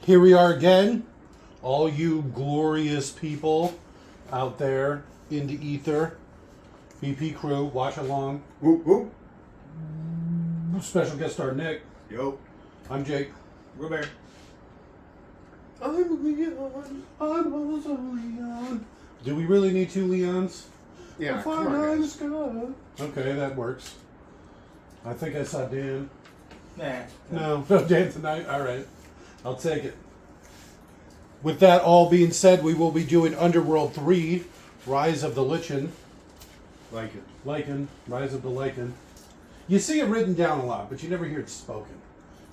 Here we are again. All you glorious people out there in the ether. VP crew, watch along. Whoop, whoop. Special guest star Nick. Yo. I'm Jake. Robert. I'm Leon. I'm also Leon. Do we really need two Leons? Yeah, come on, guys. Okay, that works. I think I saw Dan. Nah. No, Dan tonight. All right. I'll take it. With that all being said, we will be doing Underworld 3, Rise of the Lycan. Lycan. Rise of the Lycan. You see it written down a lot, but you never hear it spoken.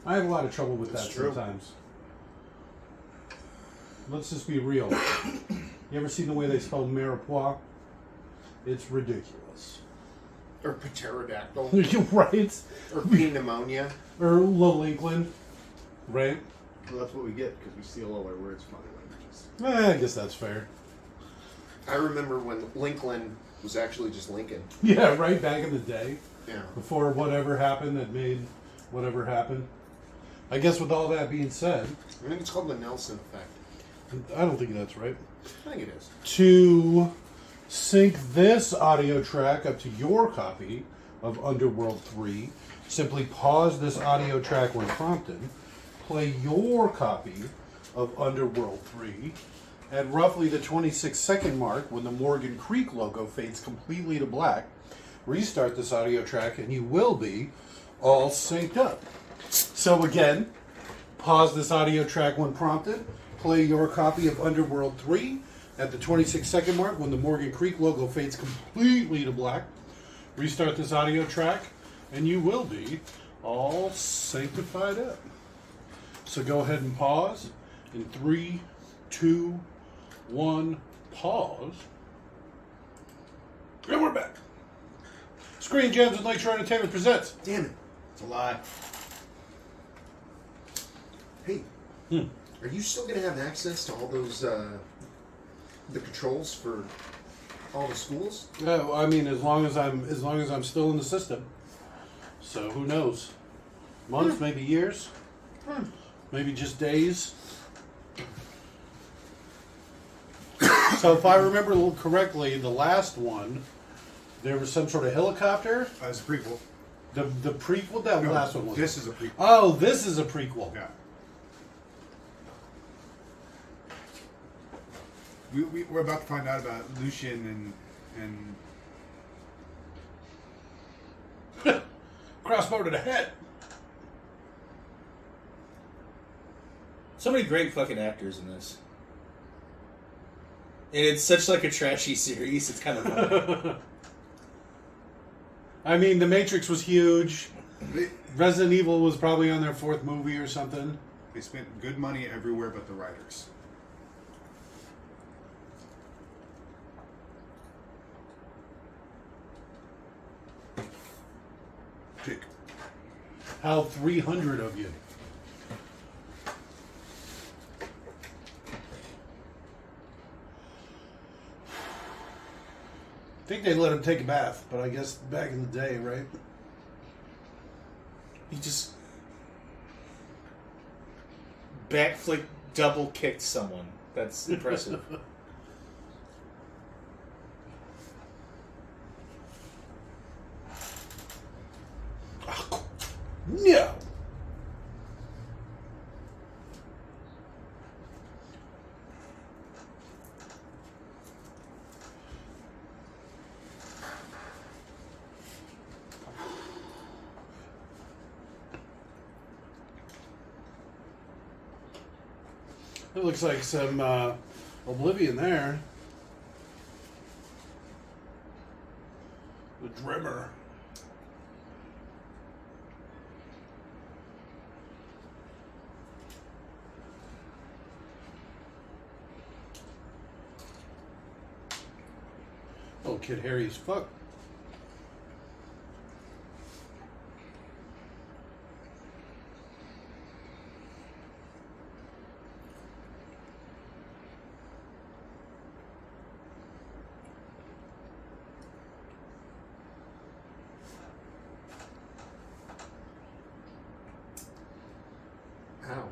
I have a lot of trouble with that sometimes. Let's just be real. You ever seen the way they spell Mirepoix? It's ridiculous. Or pterodactyl. You're right. Or pea pneumonia. Or Lincoln. Right? Well, that's what we get because we steal all our words from other languages. I guess that's fair. I remember when Lincoln was actually just Lincoln. Yeah, right back in the day. Yeah. Before whatever happened that made whatever happen. I guess with all that being said, I think it's called the Nelson effect. I don't think that's right. I think it is. To sync this audio track up to your copy of Underworld 3, simply pause this audio track when prompted, play your copy of Underworld 3 at roughly the 26-second mark when the Morgan Creek logo fades completely to black. Restart this audio track and you will be all synced up. So again, pause this audio track when prompted, play your copy of Underworld 3 at the 26-second mark when the Morgan Creek logo fades completely to black. Restart this audio track and you will be all sanctified up. So go ahead and pause. In 3, 2, 1, pause. And we're back. Screen Gems and Lakeshore Entertainment presents. Damn it. It's a lie. Hey, are you still going to have access to all those, the controls for all the schools? I mean, as long as I'm still in the system. So who knows? Months, maybe years, maybe just days. So if I remember correctly, the last one, there was some sort of helicopter. As a prequel. The prequel, that No, last one was. this is a prequel. Oh, this is a prequel. Yeah. We're about to find out about Lucian and Crossbow to the head. So many great fucking actors in this. And it's such like a trashy series, it's kind of funny. I mean, The Matrix was huge. they, Resident Evil was probably on their 4th movie or something. they spent good money everywhere but the writers. Jake. How 300 of you. I think they let him take a bath, but I guess back in the day, right? He just backflip double kicked someone. That's impressive. No. It looks like some Oblivion there. The Drimmer. Oh, Kid Harry as fuck. Ow.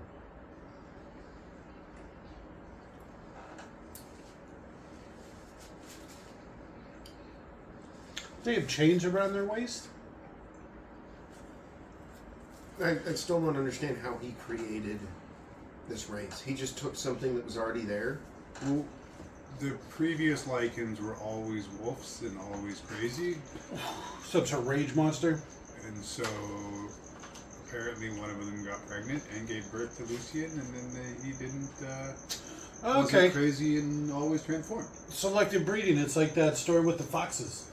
They have chains around their waist? I still don't understand how he created this race. He just took something that was already there. Well, the previous Lycans were always wolves and always crazy. Some sort of rage monster? And so apparently one of them got pregnant and gave birth to Lucian, and then he didn't wasn't Okay. crazy and always transformed. Selective breeding. It's like that story with the foxes.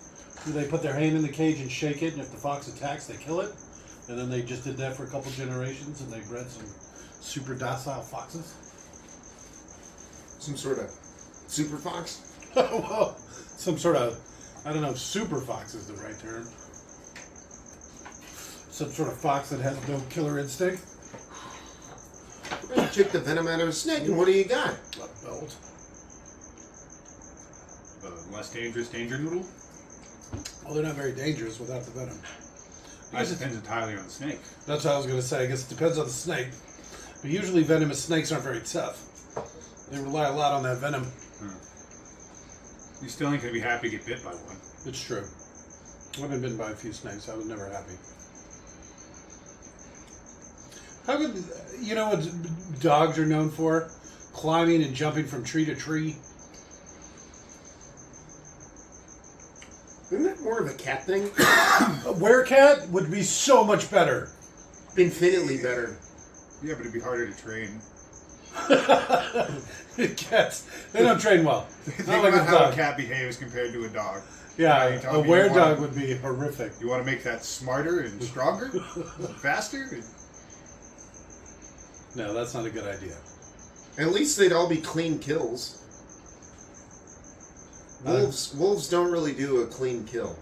Where they put their hand in the cage and shake it, and if the fox attacks, they kill it. And then they just did that for a couple generations, and they bred some super docile foxes. Some sort of super fox. Well, some sort of, I don't know, super fox is the right term. Some sort of fox that has no killer instinct. You took the venom out of a snake, and what do you got? A belt. Less dangerous danger noodle? Well, they're not very dangerous without the venom. I That guess depends entirely on the snake. that's what I was going to say. I guess it depends on the snake. But usually venomous snakes aren't very tough. They rely a lot on that venom. You still ain't gonna be happy to get bit by one. It's true. I've been bitten by a few snakes. I was never happy. How could, you know what dogs are known for? Climbing and jumping from tree to tree. Isn't that more of a cat thing? A werecat would be so much better. Infinitely better. Yeah, but it'd be harder to train. Cats, they don't train well. Think Not like about a how dog. a cat behaves compared to a dog. Yeah, you a tell me were you want- dog would be horrific. You want to make that smarter and stronger, faster? No, that's not a good idea. At least they'd all be clean kills. Wolves don't really do a clean kill.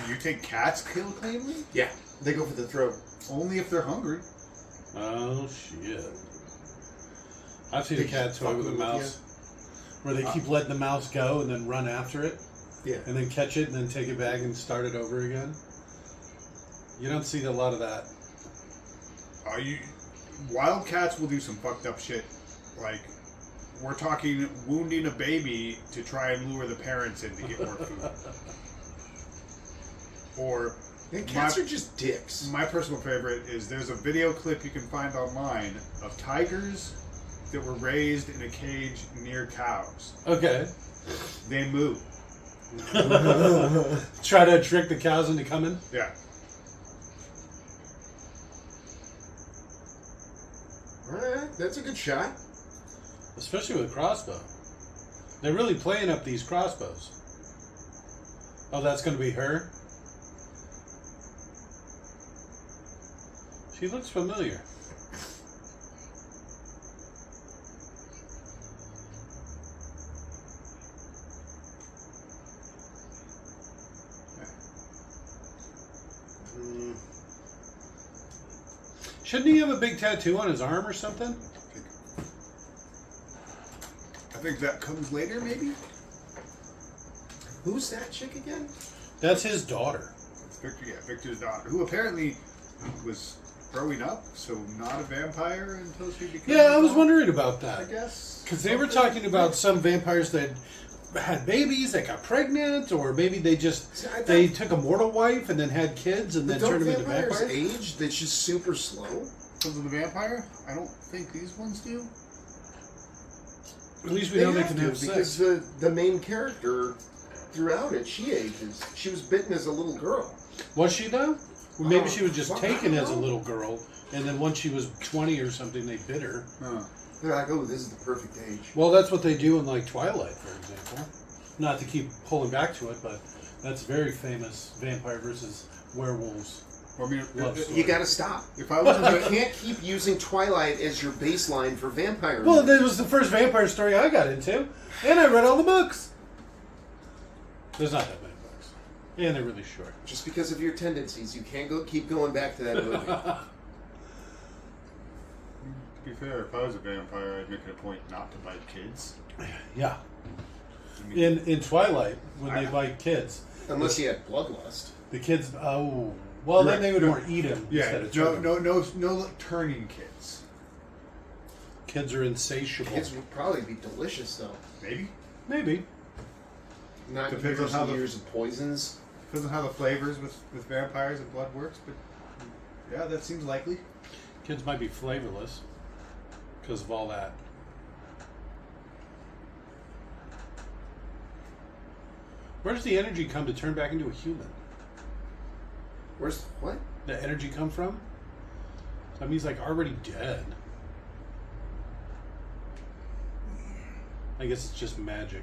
You think cats kill cleanly? Yeah, they go for the throat. Only if they're hungry. Oh shit! I've seen a They cat keep toy with a fucking with mouse, where they keep letting the mouse go and then run after it, Yeah. and then catch it and then take it back and start it over again. You don't see a lot of that. Wild cats will do some fucked up shit. Like, we're talking wounding a baby to try and lure the parents in to get more food. Or And cats are just dicks. my personal favorite is there's a video clip you can find online of tigers that were raised in a cage near cows. Okay. They move. Try to trick the cows into coming. Yeah. Alright, that's a good shot. Especially with a crossbow. They're really playing up these crossbows. Oh, that's going to be her? She looks familiar. Shouldn't he have a big tattoo on his arm or something? I think that comes later, maybe? Who's that chick again? That's his daughter. It's Victor, yeah, Victor's daughter, who apparently was growing up, so not a vampire until she became. Yeah, I was adult, wondering about I that. guess. Because they were talking about some vampires that had babies that got pregnant, or maybe they just See, I thought- they took a mortal wife and then had kids and then Don't turned them into vampires vampires. age? That's just super slow. Because of the vampire? I don't think these ones do. At least we know they have can to, have because sex. the main character throughout it, she ages. She was bitten as a little girl. Was she though? Well, maybe Oh, she was just fuck, taken I as a don't know. little girl, and then once she was 20 or something, they bit her. Huh. They're like, oh, this is the perfect age. Well, that's what they do in like Twilight, for example. Not to keep pulling back to it, but that's very famous vampire versus werewolves. Well, I mean, Love story. You gotta stop. if I was You can't keep using Twilight as your baseline for vampire. Well, movies. that was the first vampire story I got into, and I read all the books. There's not that many books, and they're really short. Just because of your tendencies, you can't keep going back to that movie. to be fair, if I was a vampire, I'd make it a point not to bite kids. Yeah. I mean, In Twilight, when they I- bite kids, Unless you had bloodlust. the kids, oh, well, then Right. they would No. more eat them yeah, instead of no, turn 'em. no turning kids. Kids are insatiable. Kids would probably be delicious, though. Maybe. Maybe. Not Depends years on how and the- years of poisons. Depends on how the flavors with vampires and blood works, but yeah, that seems likely. Kids might be flavorless because of all that. Where does the energy come to turn back into a human? Where's what? The energy come from? That means like already dead. I guess it's just magic.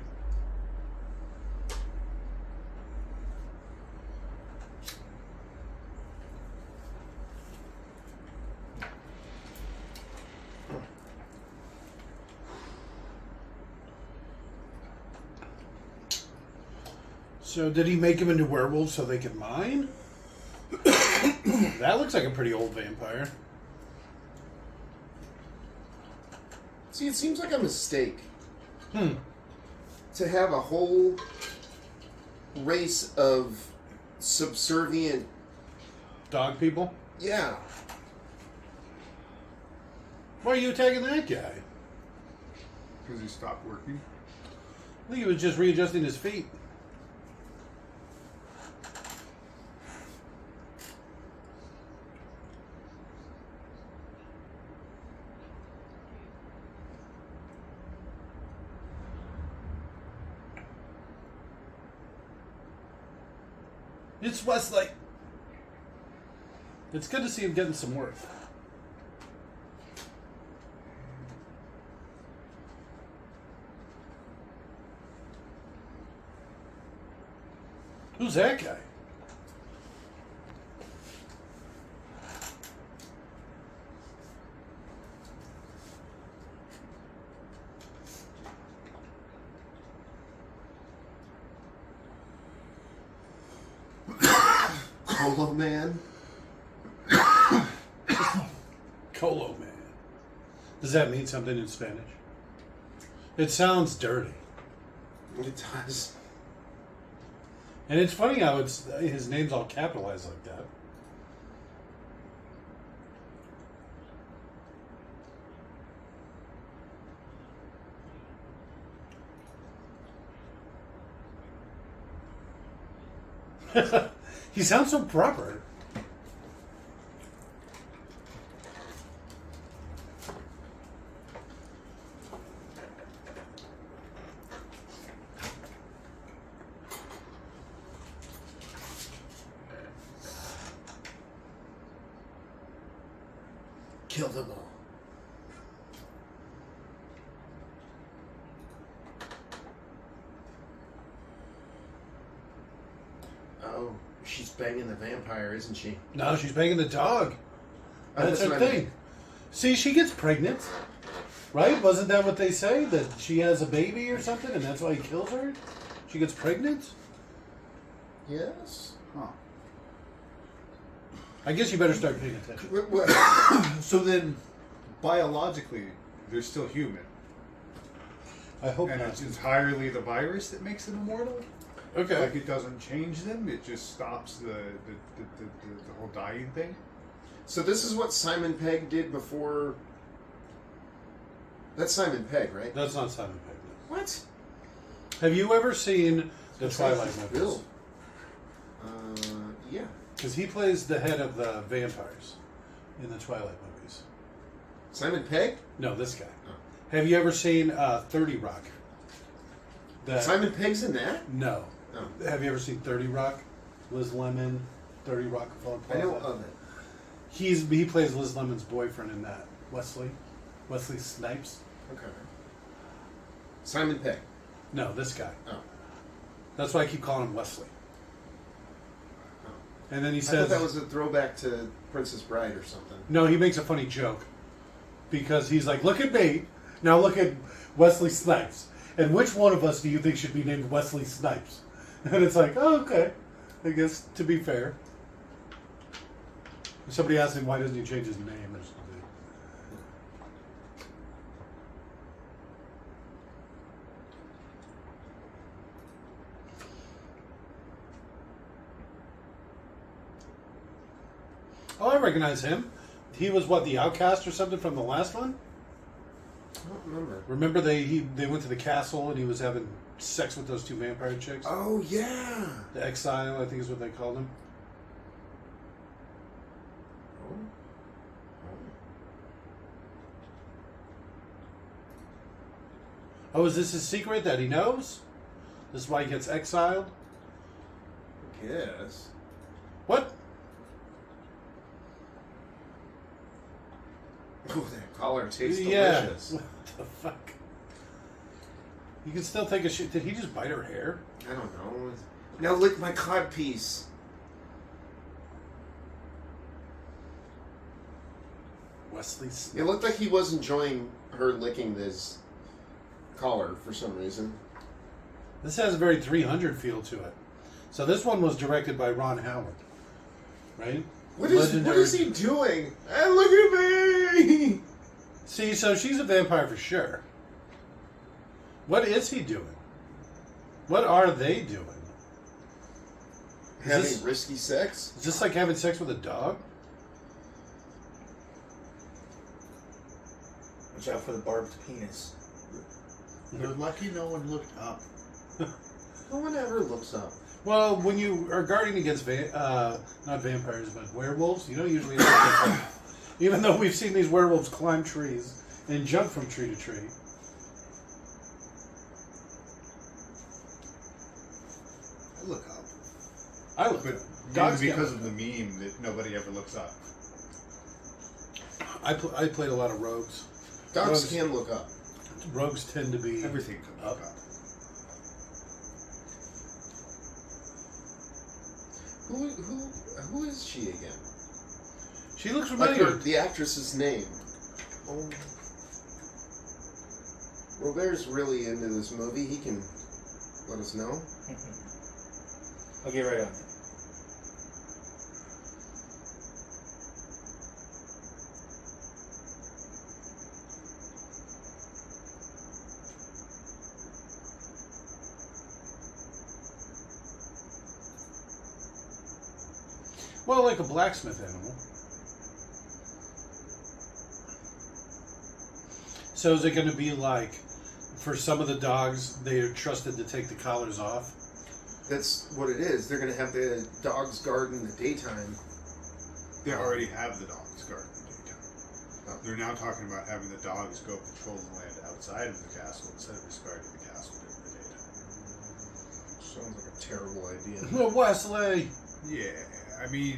So did he make him into werewolves so they could mine? That looks like a pretty old vampire. See, it seems like a mistake Hmm. to have a whole race of subservient. Dog people? Yeah. Why are you attacking that guy? Because he stopped working. I think he was just readjusting his feet. It's Wesley. It's good to see him getting some work. Who's that guy? Polo Man. Colo Man. Does that mean something in Spanish? It sounds dirty. It does. And it's funny how his name's all capitalized like that. He sounds so proper. Kill them all. Oh, she's banging the vampire, isn't she? No, she's banging the dog. Oh, That's her what I thing. mean. See, she gets pregnant. Right? Wasn't that what they say? That she has a baby or something and that's why he kills her? She gets pregnant? Yes. Huh. I guess you better start paying attention. So then, biologically, they're still human. I hope And not. it's entirely the virus that makes them immortal? Okay. Like it doesn't change them, it just stops the whole dying thing? So this is what Simon Pegg did before. That's Simon Pegg, right? That's not Simon Pegg. What? Have you ever seen the Twilight movies? Bill. Yeah. Because he plays the head of the vampires in the Twilight movies. Simon Pegg? No, this guy. Oh. Have you ever seen 30 Rock? Simon Pegg's in that? No. No. Have you ever seen 30 Rock? Liz Lemon, 30 Rockefeller I Plaza. know of it. He plays Liz Lemon's boyfriend in that. Wesley Snipes. Okay. Simon Pegg. No, this guy. Oh. That's why I keep calling him Wesley. Oh. And then he I says, thought that was a throwback to Princess Bride or something. no, he makes a funny joke because he's like, look at me, now look at Wesley Snipes, and which one of us do you think should be named Wesley Snipes? And it's like, oh, okay, I guess to be fair. Somebody asked him why doesn't he change his name or something. Oh, I recognize him. He was what, the outcast or something from the last one? I don't remember. Remember they went to the castle and he was having sex with those two vampire chicks? Oh, yeah. The Exile, I think is what they called him. Oh, is this his secret that he knows? This is why he gets exiled? I guess. What? Oh, that collar tastes Yeah. delicious. What the fuck? You can still take a shit. Did he just bite her hair? I don't know. Now lick my cod piece. Wesley Snipes. It looked like he was enjoying her licking this collar for some reason. This has a very 300 feel to it. So this one was directed by Ron Howard, right? What is he doing? Hey, look at me! See, so she's a vampire for sure. What is he doing? What are they doing? Having risky sex? Is this like having sex with a dog? Watch out for the barbed penis. They're lucky no one looked up. No one ever looks up. Well, when you are guarding against not vampires, but werewolves, you don't usually even though we've seen these werewolves climb trees and jump from tree to tree. I look up. I look But up. maybe Dogs can't because look of the up. meme that nobody ever looks up. I played a lot of rogues. Dogs can look up. Rogues tend to be Everything can look up. Who is she again? She looks Like familiar. the actress's name. Oh. Robert's really into this movie. He can let us know. I'll get right on it. Well, like a blacksmith animal. So is it going to be like, for some of the dogs, they are trusted to take the collars off? That's what it is. They're going to have the dogs guard in the daytime. They already have the dogs guard in the daytime. They're now talking about having the dogs go patrol the land outside of the castle instead of just guarding the castle during the daytime. Sounds like a terrible idea. Well, Wesley! Yeah, I mean,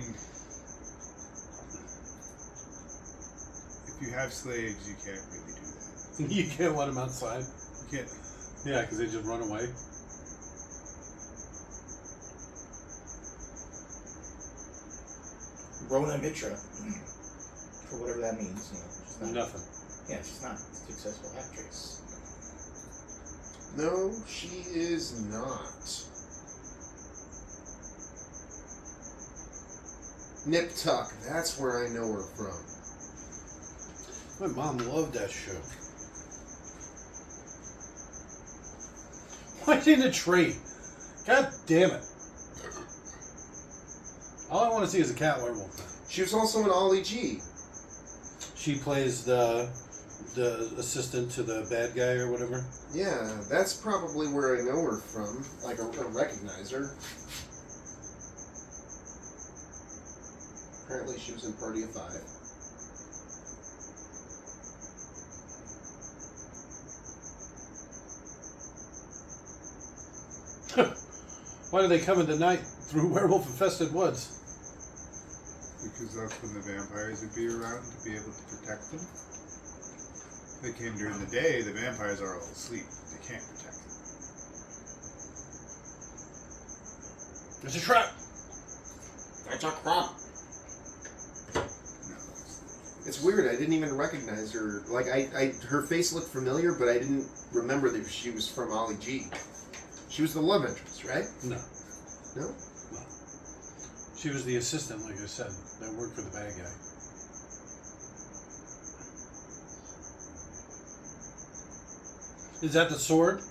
if you have slaves, you can't really do that. You can't let them outside. You can't. Yeah, because they just run away. Rona Mitra. For whatever that means. You know, she's not, Nothing. Yeah, she's not a successful actress. No, she is not. Nip Tuck, that's where I know her from. My mom loved that show. Why in a tree? God damn it. All I want to see is a cat werewolf. She was also in Ollie G. She plays the assistant to the bad guy or whatever. Yeah, that's probably where I know her from. Like, I recognize her. Apparently she was in Party of Five. Why do they come in the night through werewolf-infested woods? Because that's when the vampires would be around to be able to protect them. If they came during the day, the vampires are all asleep. They can't protect them. It's a trap! That's a crop. No. It's weird, I didn't even recognize her. Like, her face looked familiar, but I didn't remember that she was from Ollie G. She was the love interest, right? No. No? No. She was the assistant, like I said, that worked for the bad guy. Is that the sword?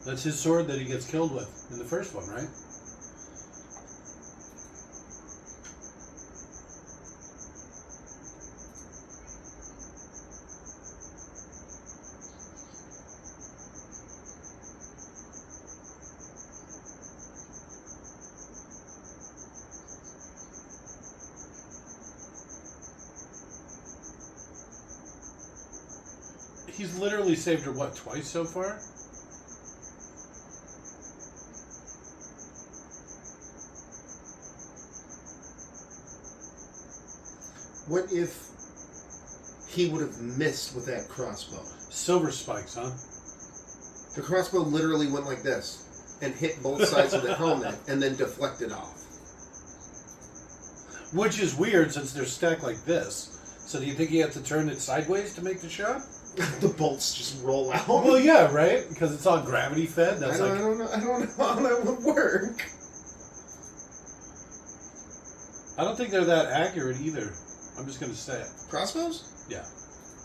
That's his sword that he gets killed with in the first one, right? He's literally saved her, what, twice so far? What if he would have missed with that crossbow? Silver spikes, huh? The crossbow literally went like this and hit both sides of the helmet and then deflected off. Which is weird since they're stacked like this. So do you think you have to turn it sideways to make the shot? The bolts just roll out. Well, yeah, right? Because it's all gravity fed. That's I don't know how that would work. I don't think they're that accurate either. I'm just gonna say it. Crossbows? Yeah.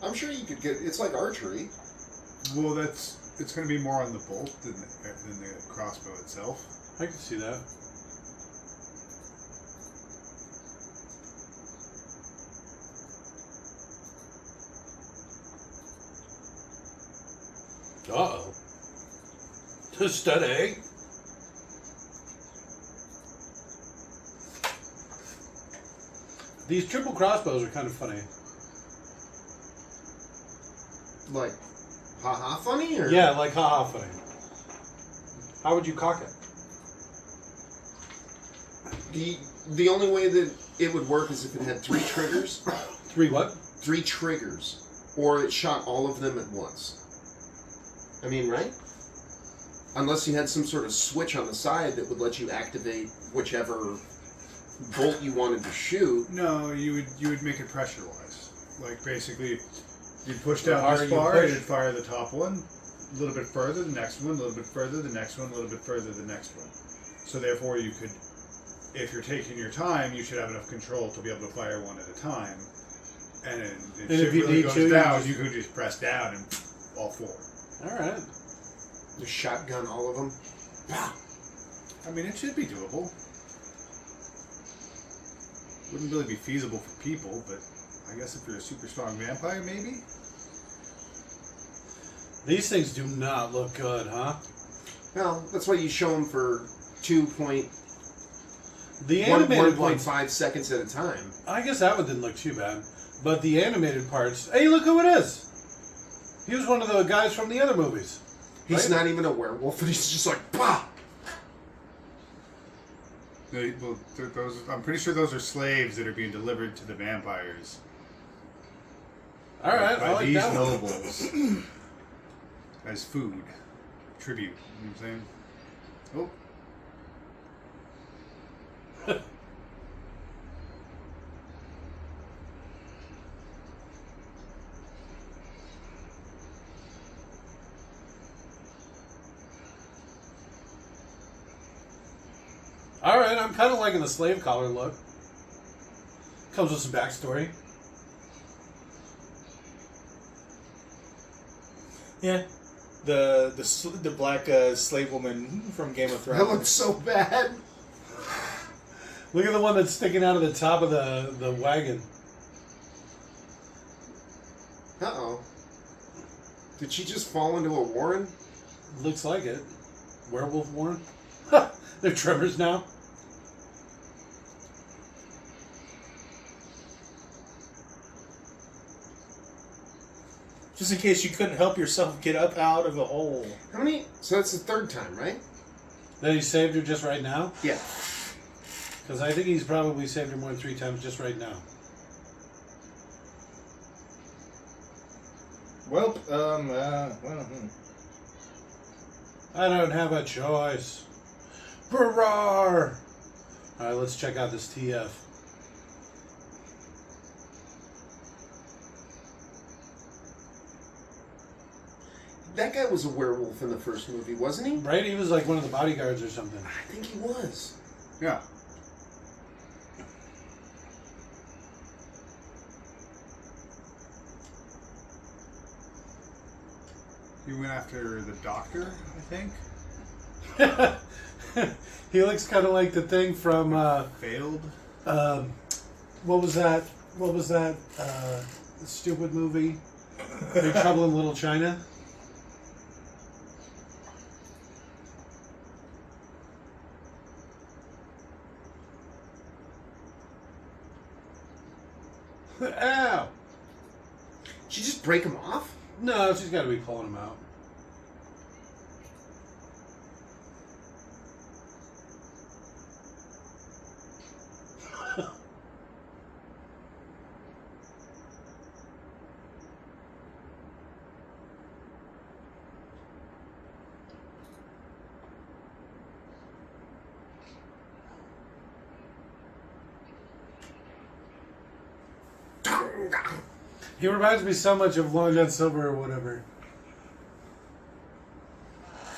I'm sure you could get. It's like archery. Well, it's going to be more on the bolt than the crossbow itself. I can see that. Uh-oh. Steady. These triple crossbows are kind of funny. Like, haha funny? Or? Yeah, like haha funny. How would you cock it? The only way that it would work is if it had 3 triggers. 3 what? 3 triggers. Or it shot all of them at once. I mean, right? Unless you had some sort of switch on the side that would let you activate whichever bolt you wanted to shoot. No, you would make it pressure-wise. Like, basically, you'd push down harder this you far, push. and it'd fire the top one, a little bit further, the next one, a little bit further, the next one, a little bit further, the next one. So therefore, you could, if you're taking your time, you should have enough control to be able to fire one at a time. And if shit you really need goes to, you down, just- you could just press down and all 4. Alright. Just shotgun all of them. I mean, it should be doable. Wouldn't really be feasible for people, but I guess if you're a super strong vampire, maybe? These things do not look good, huh? Well, that's why you show them for 1.5 The animated ones, seconds at a time. I guess that one didn't look too bad. But the animated parts, hey, look who it is! He was one of the guys from the other movies. He's Right? not even a werewolf, and he's just like, bah! I'm pretty sure those are slaves that are being delivered to the vampires Alright, I by like these that one. nobles as food, tribute. You know what I'm saying? Oh. Alright, I'm kind of liking the slave collar look. Comes with some backstory. Yeah. The black slave woman from Game of Thrones. That looks so bad. Look at the one that's sticking out of the top of the wagon. Uh-oh. Did she just fall into a warren? Looks like it. Werewolf Warren. They're tremors now. Just in case you couldn't help yourself get up out of a hole. How many? So that's the 3rd time, right? That he saved her just right now? Yeah. Because I think he's probably saved her more than 3 times just right now. Well, I don't have a choice. Hurrah! Alright, let's check out this TF. That guy was a werewolf in the first movie, wasn't he? Right? He was like one of the bodyguards or something. I think he was. Yeah. He went after the doctor, I think. He looks kind of like the thing from, Failed. what was that? What was that stupid movie? Big Trouble in Little China? Ow! Did you just break him off? No, she's got to be pulling them out. He reminds me so much of Long John Silver or whatever.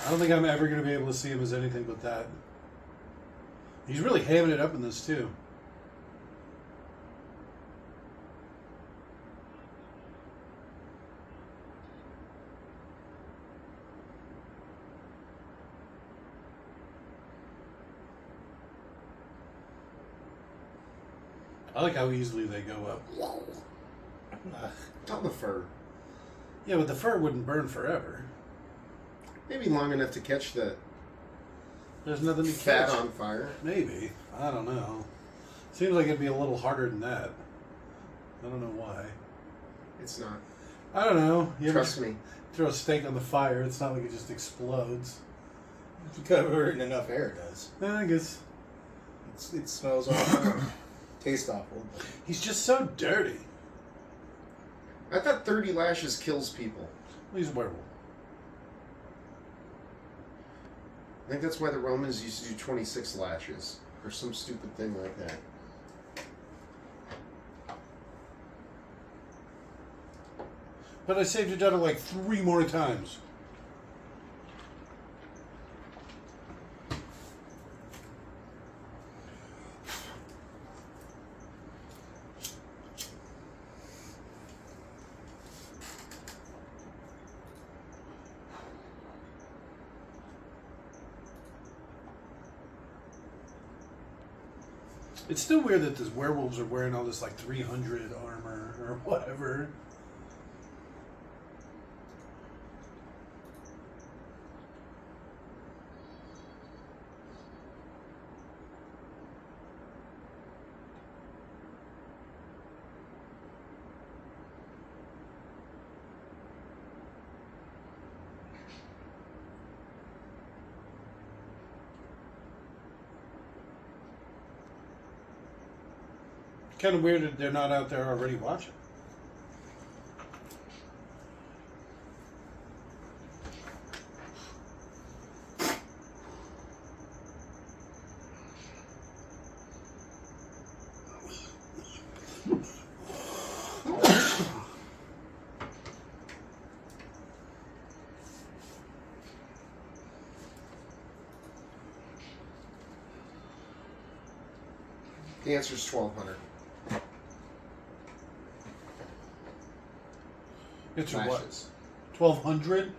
I don't think I'm ever going to be able to see him as anything but that. He's really hamming it up in this, too. I like how easily they go up. It's on the fur. Yeah, but the fur wouldn't burn forever. Maybe long enough to catch the There's nothing to fat catch. on fire. Maybe. I don't know. Seems like it'd be a little harder than that. I don't know why. It's not. I don't know. You ever Trust me. throw a steak on the fire, it's not like it just explodes. If you cover it in enough air, it does. I guess. It smells awful. Tastes awful. He's just so dirty. I thought 30 lashes kills people. He's a werewolf. I think that's why the Romans used to do 26 lashes. Or some stupid thing like that. But I saved your daughter like 3 more times. It's still weird that these werewolves are wearing all this like 300 armor or whatever. Kind of weird that they're not out there already watching. The answer is 1,200. It's what? Lashes. 1,200?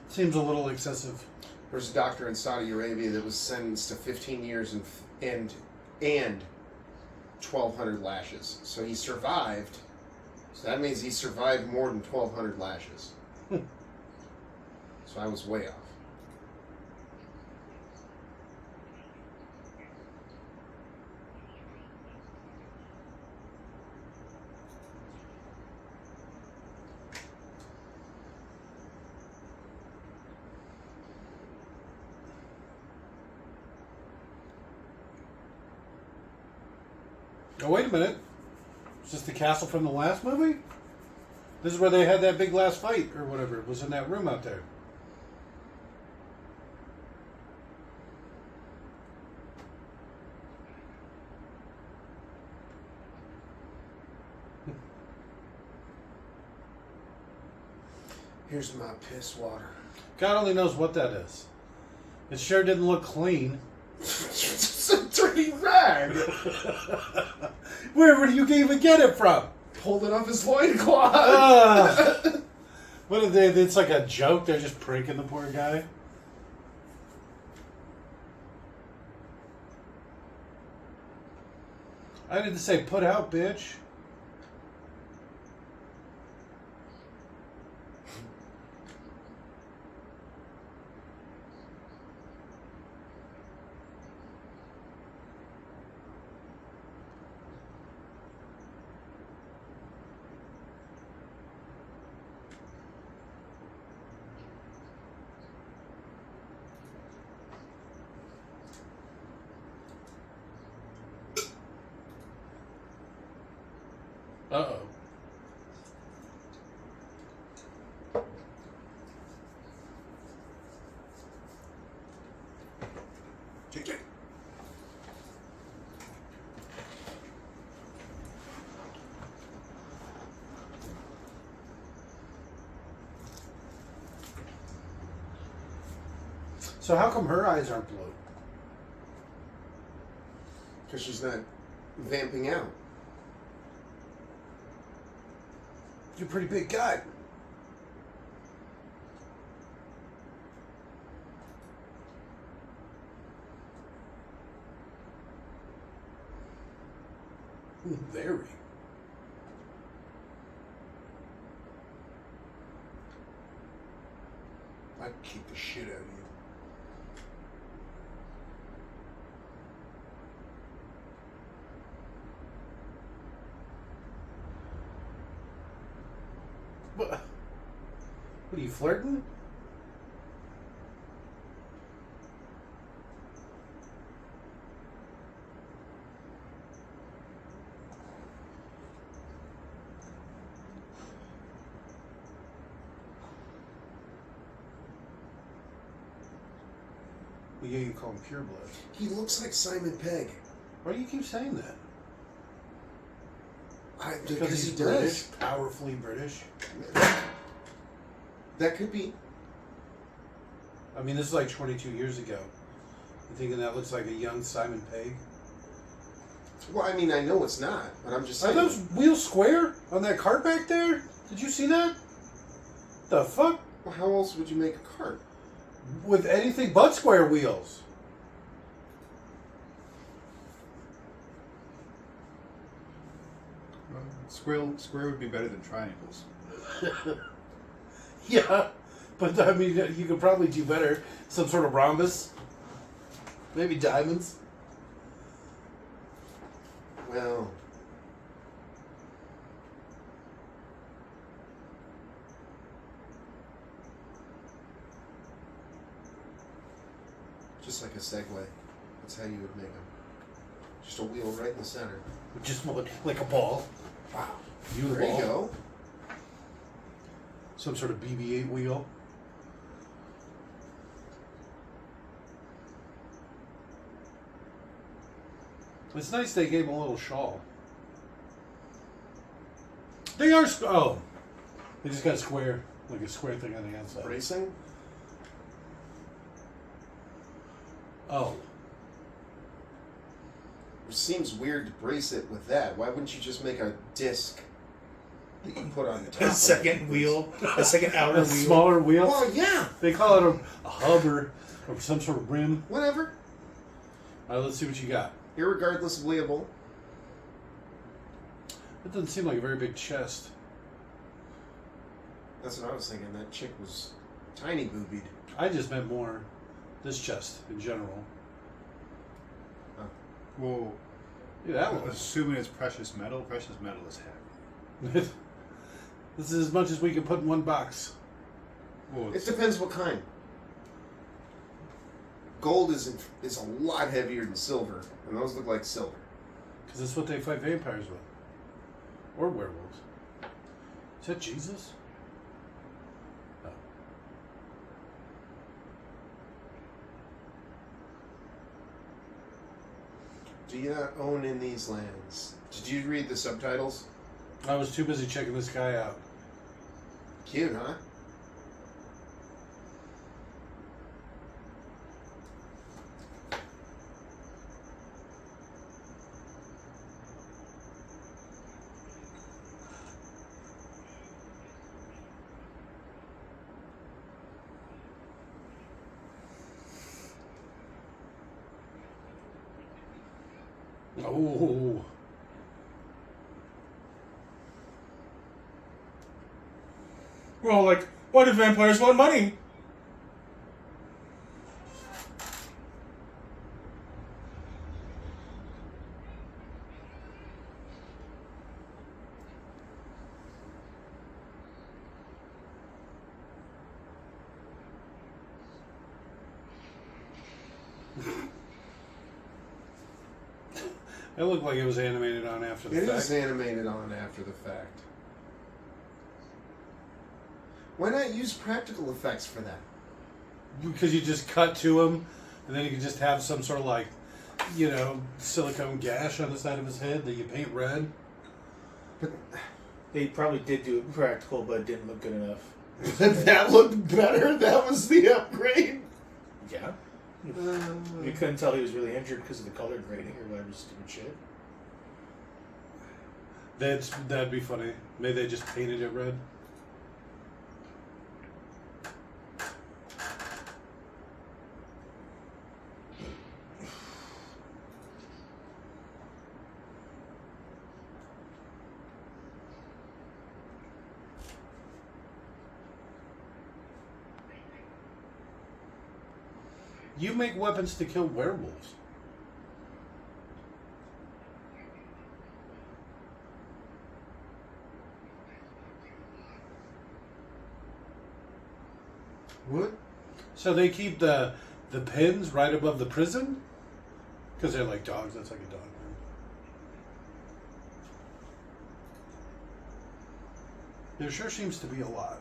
Seems a little excessive. There's a doctor in Saudi Arabia that was sentenced to 15 years and 1,200 lashes. So he survived. So that means he survived more than 1,200 lashes. So I was way off. Oh, wait a minute. Is this the castle from the last movie? This is where they had that big last fight, or whatever. It was in that room out there. Here's my piss water. God only knows what that is. It sure didn't look clean. It's a dirty rag. Where would you even get it from? Pulled it off his loincloth. What are they? It's like a joke. They're just pranking the poor guy. I didn't say put out, bitch. Uh-oh. Take. So how come her eyes aren't blue? Because she's not vamping out. You're a pretty big guy. Very. I'd kick the shit out of you. What are you flirting? Well, yeah, you call him pureblood. He looks like Simon Pegg. Why do you keep saying that? Because he's he British, does. powerfully British. That could be. I mean, this is like 22 years ago. You thinking that looks like a young Simon Pegg? Well, I mean, I know it's not, but I'm just Are saying. those wheels square on that cart back there? Did you see that? The fuck? Well, how else would you make a cart? With anything but square wheels. Well, square would be better than triangles. Yeah, but I mean, you could probably do better. Some sort of rhombus. Maybe diamonds. Well, just like a Segway. That's how you would make them. Just a wheel right in the center. Just like a ball. Wow. There you go. Some sort of BB-8 wheel. It's nice they gave him a little shawl. They are... Oh. They just got a square. Like a square thing on the outside. Racing? Oh. It seems weird to brace it with that. Why wouldn't you just make a disc that you put on the top? A of second it? wheel, a second outer A wheel. smaller wheel. Well, yeah. They call it a hub or some sort of rim. Whatever. All right, let's see what you got. Irregardless of liable. That doesn't seem like a very big chest. That's what I was thinking. That chick was tiny boobied. I just meant more this chest in general. Well, Look at that one. assuming it's precious metal is heavy. This is as much as we can put in one box. Well, It depends what kind. Gold is a lot heavier than silver, and those look like silver. Because that's what they fight vampires with. Or werewolves. Is that Jesus? No. Do you not own in these lands? Did you read the subtitles? I was too busy checking this guy out. Cute, huh? Oh. Well, like, why do vampires want money? It looked like it was animated on after the It fact. is animated on after the fact. Why not use practical effects for that? Because you just cut to him, and then you can just have some sort of like, silicone gash on the side of his head that you paint red. But They probably did do it practical, but it didn't look good enough. that looked better. That was the upgrade. Yeah. You couldn't tell he was really injured because of the color grading or whatever stupid shit. That'd be funny. Maybe they just painted it red. You make weapons to kill werewolves. What? So they keep the pins right above the prison? Because they're like dogs. That's like a dog. There sure seems to be a lot.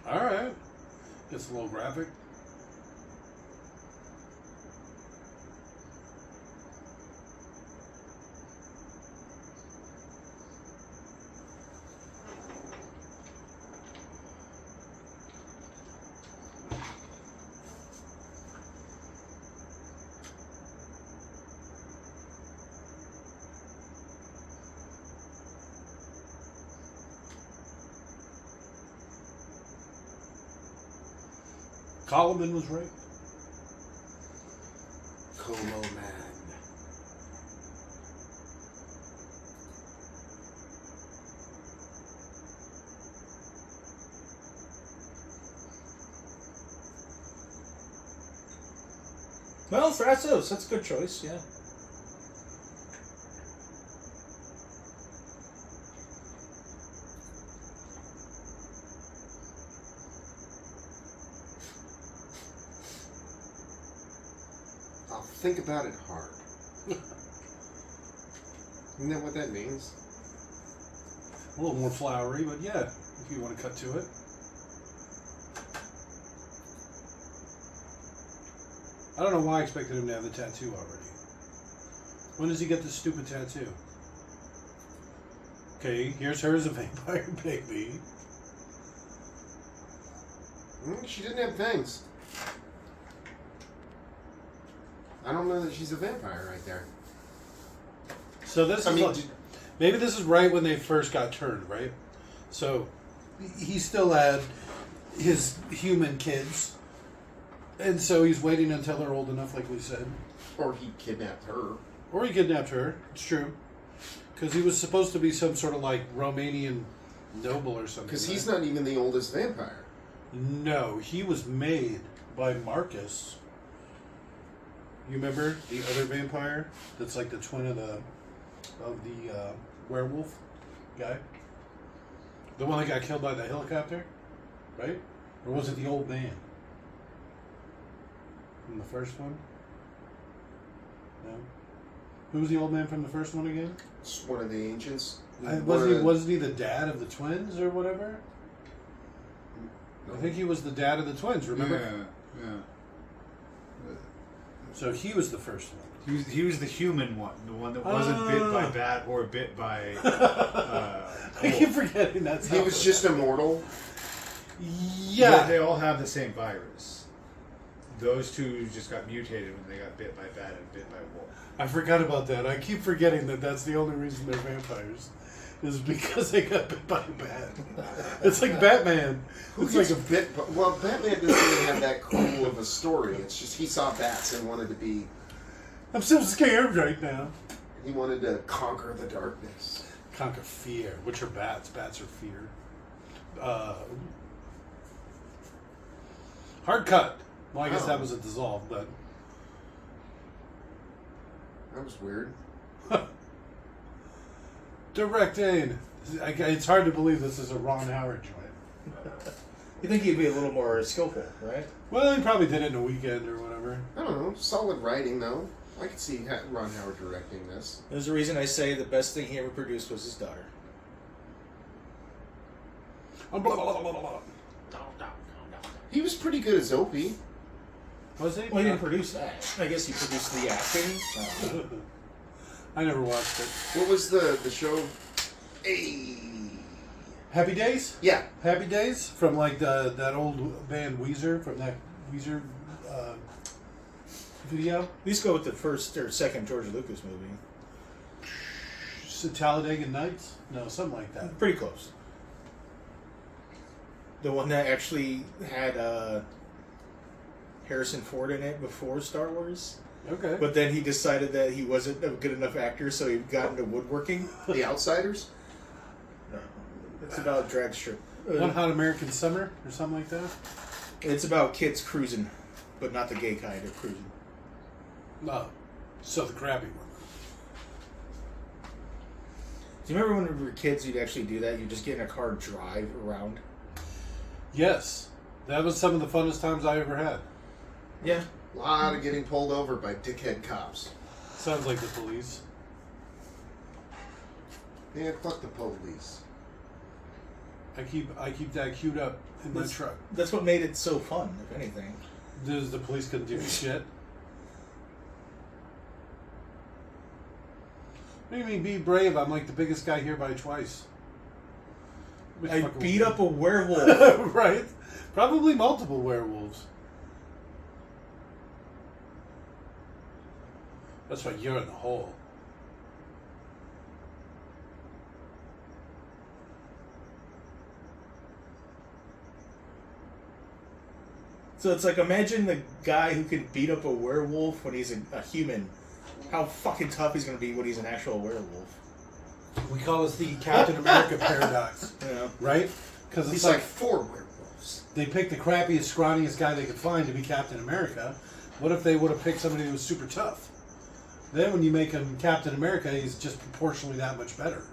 Alright. Gets a little graphic. Coleman was right. Como man. Well, Thrasos, that's a good choice, yeah. I'll think about it hard. Isn't that what that means? A little more flowery, but yeah, if you want to cut to it. I don't know why I expected him to have the tattoo already. When does he get this stupid tattoo? Okay, here's her as a vampire baby. She didn't have fangs. I don't know that she's a vampire right there. So this is like, maybe this is right when they first got turned, right? So he still had his human kids, and so he's waiting until they're old enough, like we said. Or he kidnapped her. Or he kidnapped her. It's true. Because he was supposed to be some sort of like Romanian noble or something. Because he's not even the oldest vampire. No, he was made by Marcus. You remember the other vampire that's like the twin of the werewolf guy? The one that got killed by the helicopter? Right? Or was it the old man? From the first one? No? Who was the old man from the first one again? It's one of the ancients. Wasn't he the dad of the twins or whatever? No. I think he was the dad of the twins, remember? Yeah. So he was the first one. He was the human one, the one that wasn't bit by bat or bit by. I keep forgetting that's He was just immortal. Yeah. They all have the same virus. Those two just got mutated when they got bit by bat and bit by wolf. I forgot about that. I keep forgetting that that's the only reason they're vampires. Is because they got bit by a bat. It's like Batman. It's like a bit. Well, Batman doesn't even have that cool of a story. It's just he saw bats and wanted to be. I'm so scared right now. He wanted to conquer the darkness. Conquer fear, which are bats. Bats are fear. Hard cut. Well, I guess Oh. that was a dissolve, but That was weird. direct aid. It's hard to believe this is a Ron Howard joint. You think he'd be a little more skillful, right? Well, he probably did it in a weekend or whatever. I don't know. Solid writing, though. I could see Ron Howard directing this. There's a reason I say the best thing he ever produced was his daughter. Blah, blah, blah, blah, blah. He was pretty good as Opie. Was he? Well, he didn't produce that. I guess he produced the acting. I never watched it. What was the show? Hey. Happy Days? Yeah. Happy Days? From like that old band Weezer, from that Weezer video? At least go with the first or second George Lucas movie. Talladega Nights? No, something like that. Pretty close. The one that actually had Harrison Ford in it before Star Wars. Okay. But then he decided that he wasn't a good enough actor, so he got into woodworking. The Outsiders? It's about drag strip. One Hot American Summer or something like that? It's about kids cruising, but not the gay kind of cruising. No. So the crappy one. Do you remember when we were kids, you'd actually do that? You'd just get in a car, drive around? Yes. That was some of the funnest times I ever had. Yeah. A lot of getting pulled over by dickhead cops. Sounds like the police. Yeah, fuck the police. I keep that queued up in my truck. That's what made it so fun, if anything. The police couldn't do shit. What do you mean, be brave? I'm like the biggest guy here by twice. Which I fucking beat up a werewolf. right? Probably multiple werewolves. That's why you're in the hole. So it's like, imagine the guy who can beat up a werewolf when he's a human. How fucking tough he's going to be when he's an actual werewolf. We call this the Captain America paradox, Yeah. right? Because He's it's like like 4 werewolves. they picked the crappiest, scrawniest guy they could find to be Captain America. What if they would have picked somebody who was super tough? Then when you make him Captain America, he's just proportionally that much better.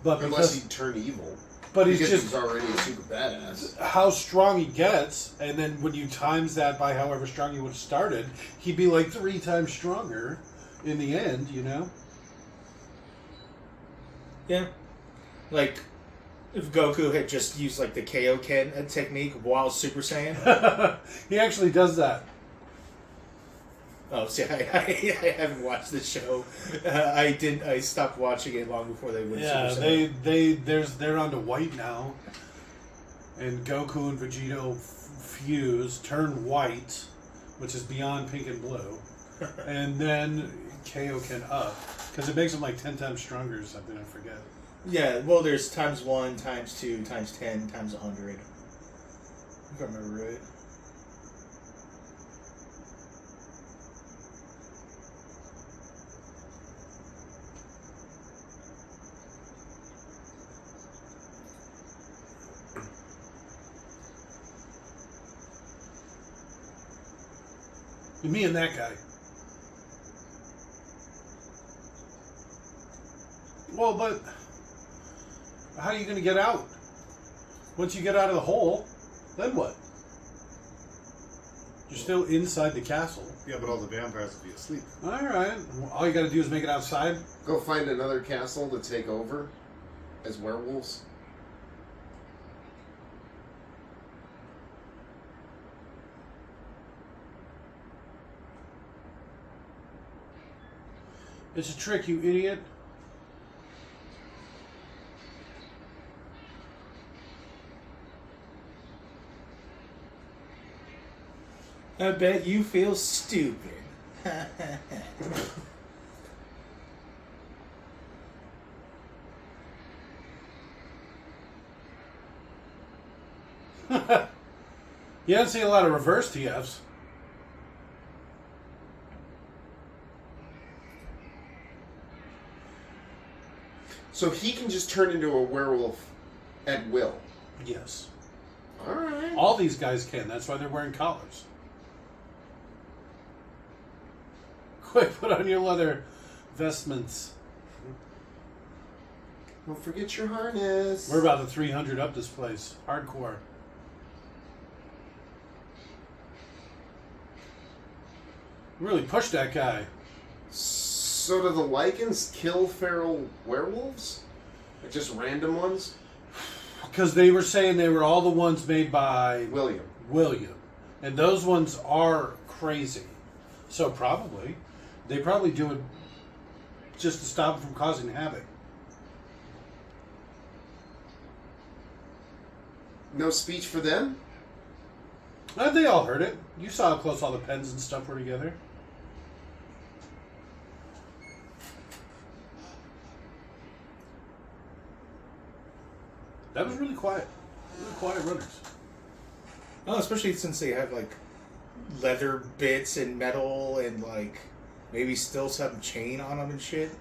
But Unless because he'd turn evil. but he's Because just he's already a super badass. how strong he gets, and then when you times that by however strong he would have started, he'd be like 3 times stronger in the end, you know? Yeah. Like, if Goku had just used, like, the Kaioken technique while Super Saiyan. He actually does that. Oh, see, I haven't watched this show. I stopped watching it long before they went Yeah, Super Saiyan. they're on to white now, and Goku and Vegito fuse, turn white, which is beyond pink and blue, and then Kaioken up, because it makes them like 10 times stronger or something. I forget. Yeah, well, there's times 1, times 2, times 10, times 100. If I remember right. Me and that guy. Well, but how are you going to get out? Once you get out of the hole, then what? You're still inside the castle. Yeah, but all the vampires will be asleep. All right. All you got to do is make it outside. Go find another castle to take over as werewolves. It's a trick, you idiot. I bet you feel stupid. You don't see a lot of reverse TFs. So he can just turn into a werewolf at will. Yes. Alright. All these guys can. That's why they're wearing collars. Quick, put on your leather vestments. Don't forget your harness. We're about to 300 up this place. Hardcore. Really push that guy. So do the Lycans kill feral werewolves? Like just random ones? Because they were saying they were all the ones made by William. And those ones are crazy. So probably. They probably do it just to stop it from causing havoc. No speech for them? They all heard it. You saw how close all the pens and stuff were together. That was really quiet. Really quiet runners. Oh, especially since they have like leather bits and metal and like maybe still some chain on them and shit.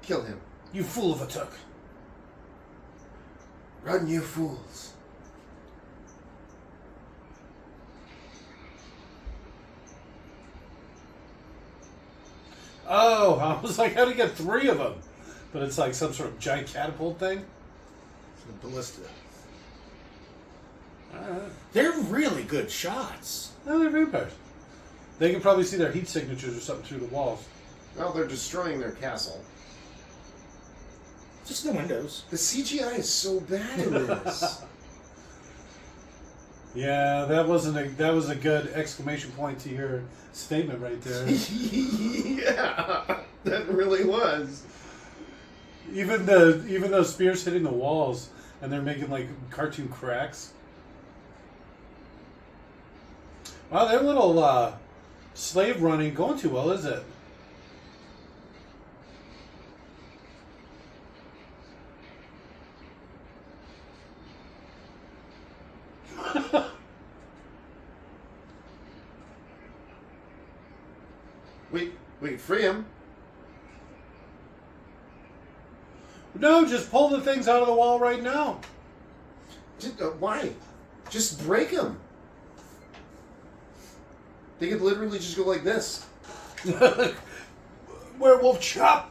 Kill him. You fool of a took. Run, you fools. Oh, I was like, how do you get 3 of them? But it's like some sort of giant catapult thing. It's a ballista. Alright. They're really good shots. No, they're vampires. They can probably see their heat signatures or something through the walls. Well, they're destroying their castle. Just the windows. The CGI is so bad in this. Yeah, that was a good exclamation point to your statement right there. Yeah, that really was. Even those spears hitting the walls and they're making like cartoon cracks. Wow, their little slave run ain't going too well, is it? We can free him. No, just pull the things out of the wall right now. Why? Just break him. They could literally just go like this. Werewolf chop.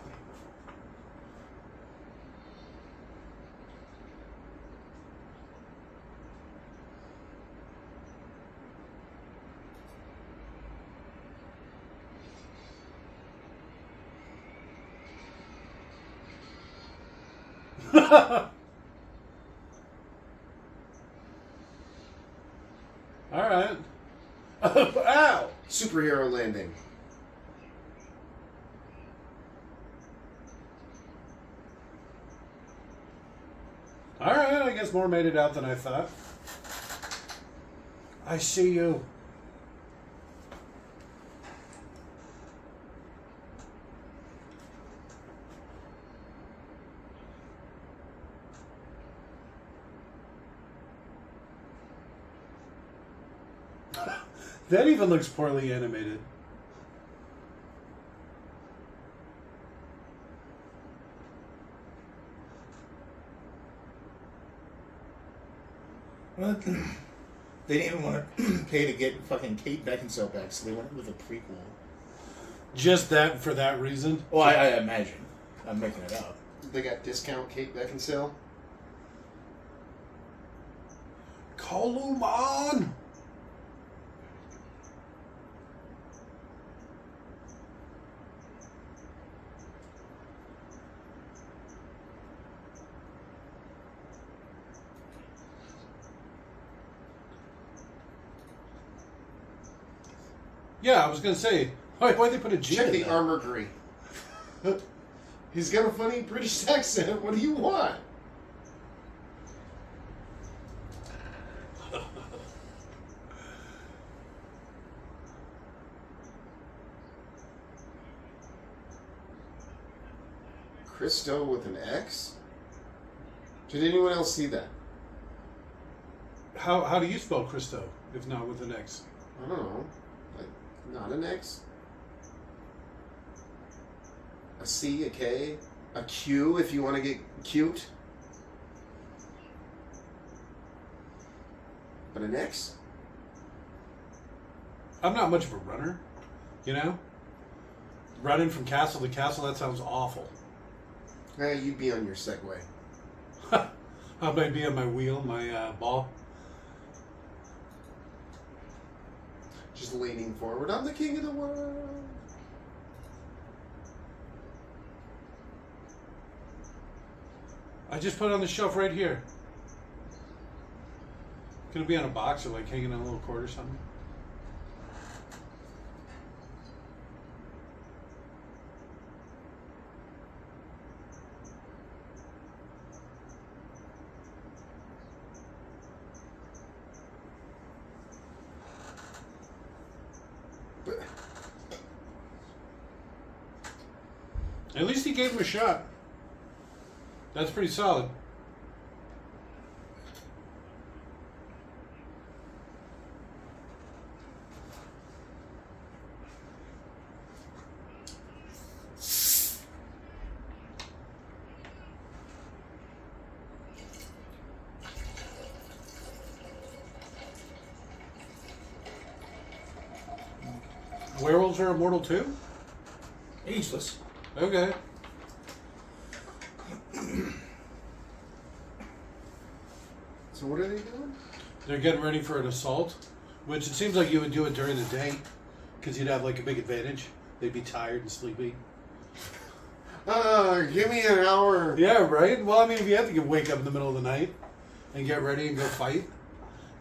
All right. Ow! Superhero landing. All right, I guess more made it out than I thought. I see you. That even looks poorly animated. Well, they didn't even want to pay to get fucking Kate Beckinsale back, so they went with a prequel. Just that for that reason? Well, I imagine. I'm making it up. They got discount Kate Beckinsale. Call him on! Yeah, I was gonna say, why'd they put a G Check in the there? armorgery. He's got a funny British accent. What do you want? Christo with an X? Did anyone else see that? How do you spell Christo, if not with an X? I don't know. Like, not an X? A C, a K, a Q if you want to get cute. But an X? I'm not much of a runner, you know? Running from castle to castle, that sounds awful. You'd be on your Segway. I might be on my wheel, my ball. Just leaning forward. I'm the king of the world. I just put it on the shelf right here. Gonna be on a box or like hanging on a little cord or something. But At least he gave him a shot. That's pretty solid. Werewolves are immortal too? Ageless. Okay. so what are they doing? They're getting ready for an assault, which it seems like you would do it during the day, because you'd have like a big advantage. They'd be tired and sleepy. Give me an hour. Yeah, right? Well, I mean, if you had to wake up in the middle of the night and get ready and go fight,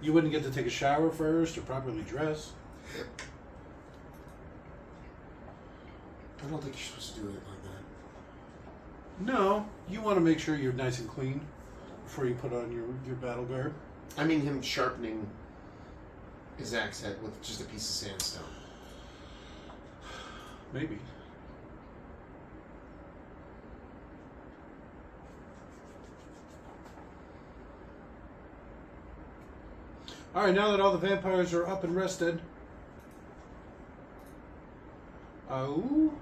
you wouldn't get to take a shower first or properly dress. I don't think you're supposed to do it like that. No, you want to make sure you're nice and clean before you put on your battle garb. I mean him sharpening his axe head with just a piece of sandstone. Maybe. Alright, now that all the vampires are up and rested. Oh?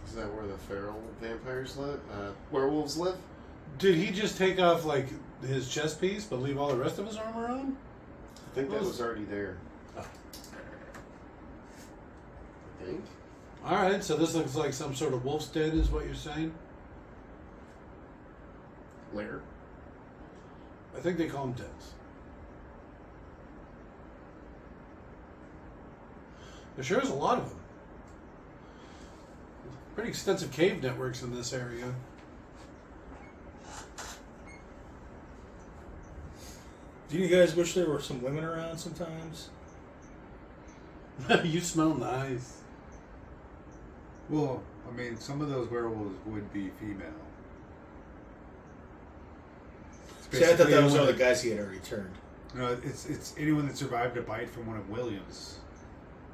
Is that where the feral vampires live? Werewolves live? Did he just take off, like, his chest piece, but leave all the rest of his armor on? I think that was already there. Oh. I think. Alright, so this looks like some sort of wolf's den, is what you're saying? Lair. I think they call them dens. There sure is a lot of them. Pretty extensive cave networks in this area. Do you guys wish there were some women around sometimes? You smell nice. Well, I mean, some of those werewolves would be female. It's See, I thought basically that was all anyone the guys he had already turned. No, it's anyone that survived a bite from one of William's,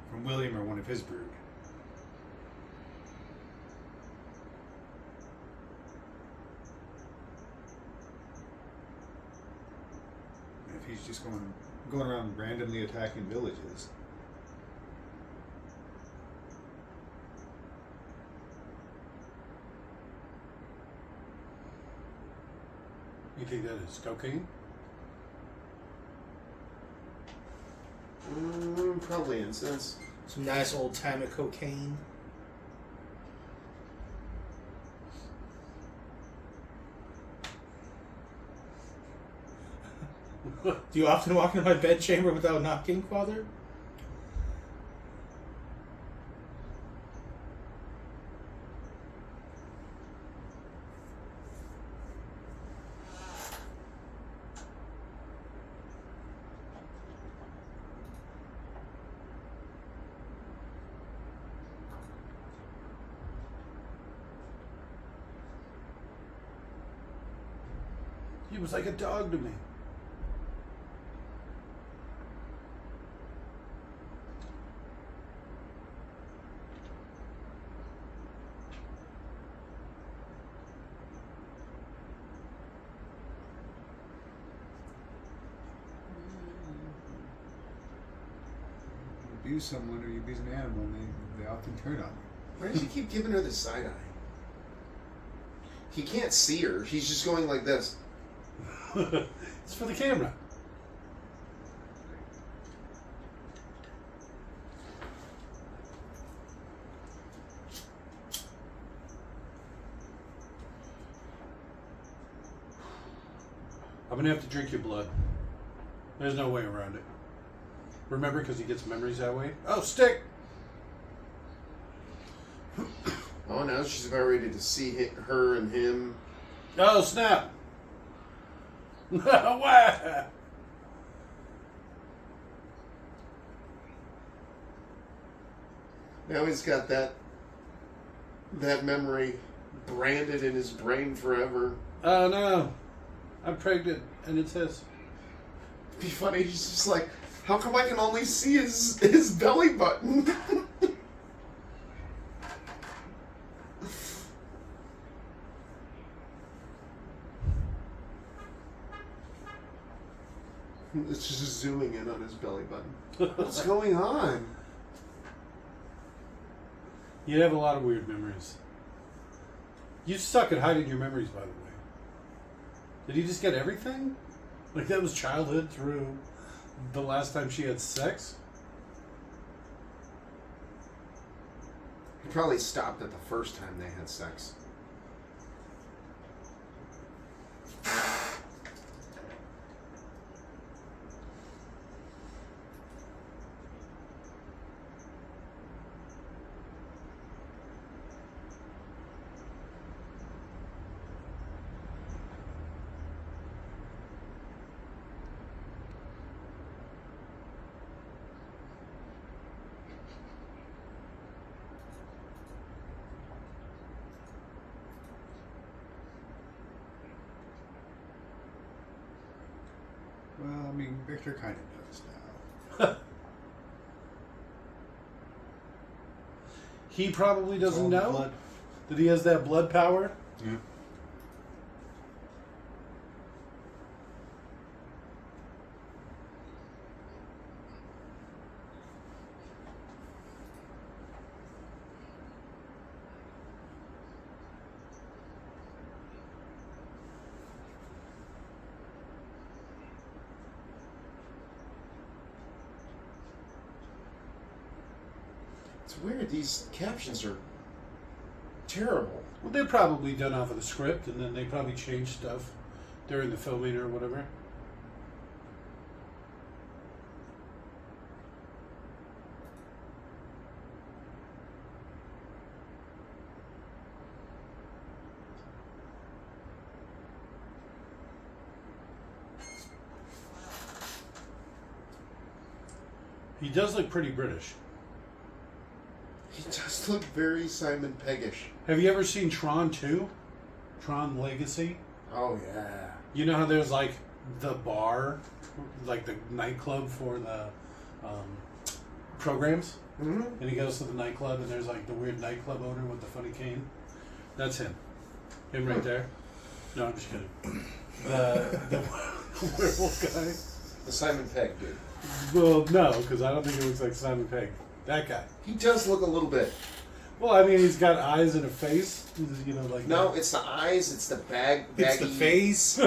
from William or one of his brood. And if he's just going around randomly attacking villages. You think that is cocaine? Probably incense. Some nice old time of cocaine. Do you often walk into my bedchamber without knocking, Father? He was like a dog to me. Be abuse someone or you abuse an animal, they often turn on you. Why does he keep giving her the side eye? He can't see her. He's just going like this. It's for the camera. I'm gonna have to drink your blood. There's no way around it. Remember, because he gets memories that way. Oh, stick! Oh, now she's about ready to see her and him. Oh, snap! Wow! Now he's got that memory branded in his brain forever. Oh no! I'm pregnant, and it's his. It'd be funny. He's just like, how come I can only see his belly button? It's just zooming in on his belly button. What's going on? You'd have a lot of weird memories. You suck at hiding your memories, by the way. Did he just get everything? Like that was childhood through the last time she had sex? He probably stopped at the first time they had sex. Well, I mean, Victor kind of knows now. He probably doesn't all the know blood. that he has that blood power. Yeah. It's weird. These captions are terrible. Well, they're probably done off of the script, and then they probably changed stuff during the filming or whatever. He does look pretty British. He does look very Simon Peggish. Have you ever seen Tron 2? Tron Legacy? Oh, yeah. You know how there's like the bar, like the nightclub for the programs? Mm-hmm. And he goes to the nightclub and there's like the weird nightclub owner with the funny cane. That's him. Him right there. No, I'm just kidding. The werewolf guy. The Simon Pegg dude. Well, no, because I don't think he looks like Simon Pegg. That guy. He does look a little bit. Well, I mean, he's got eyes and a face. You know, like No, it's the eyes. It's the baggy. It's the face.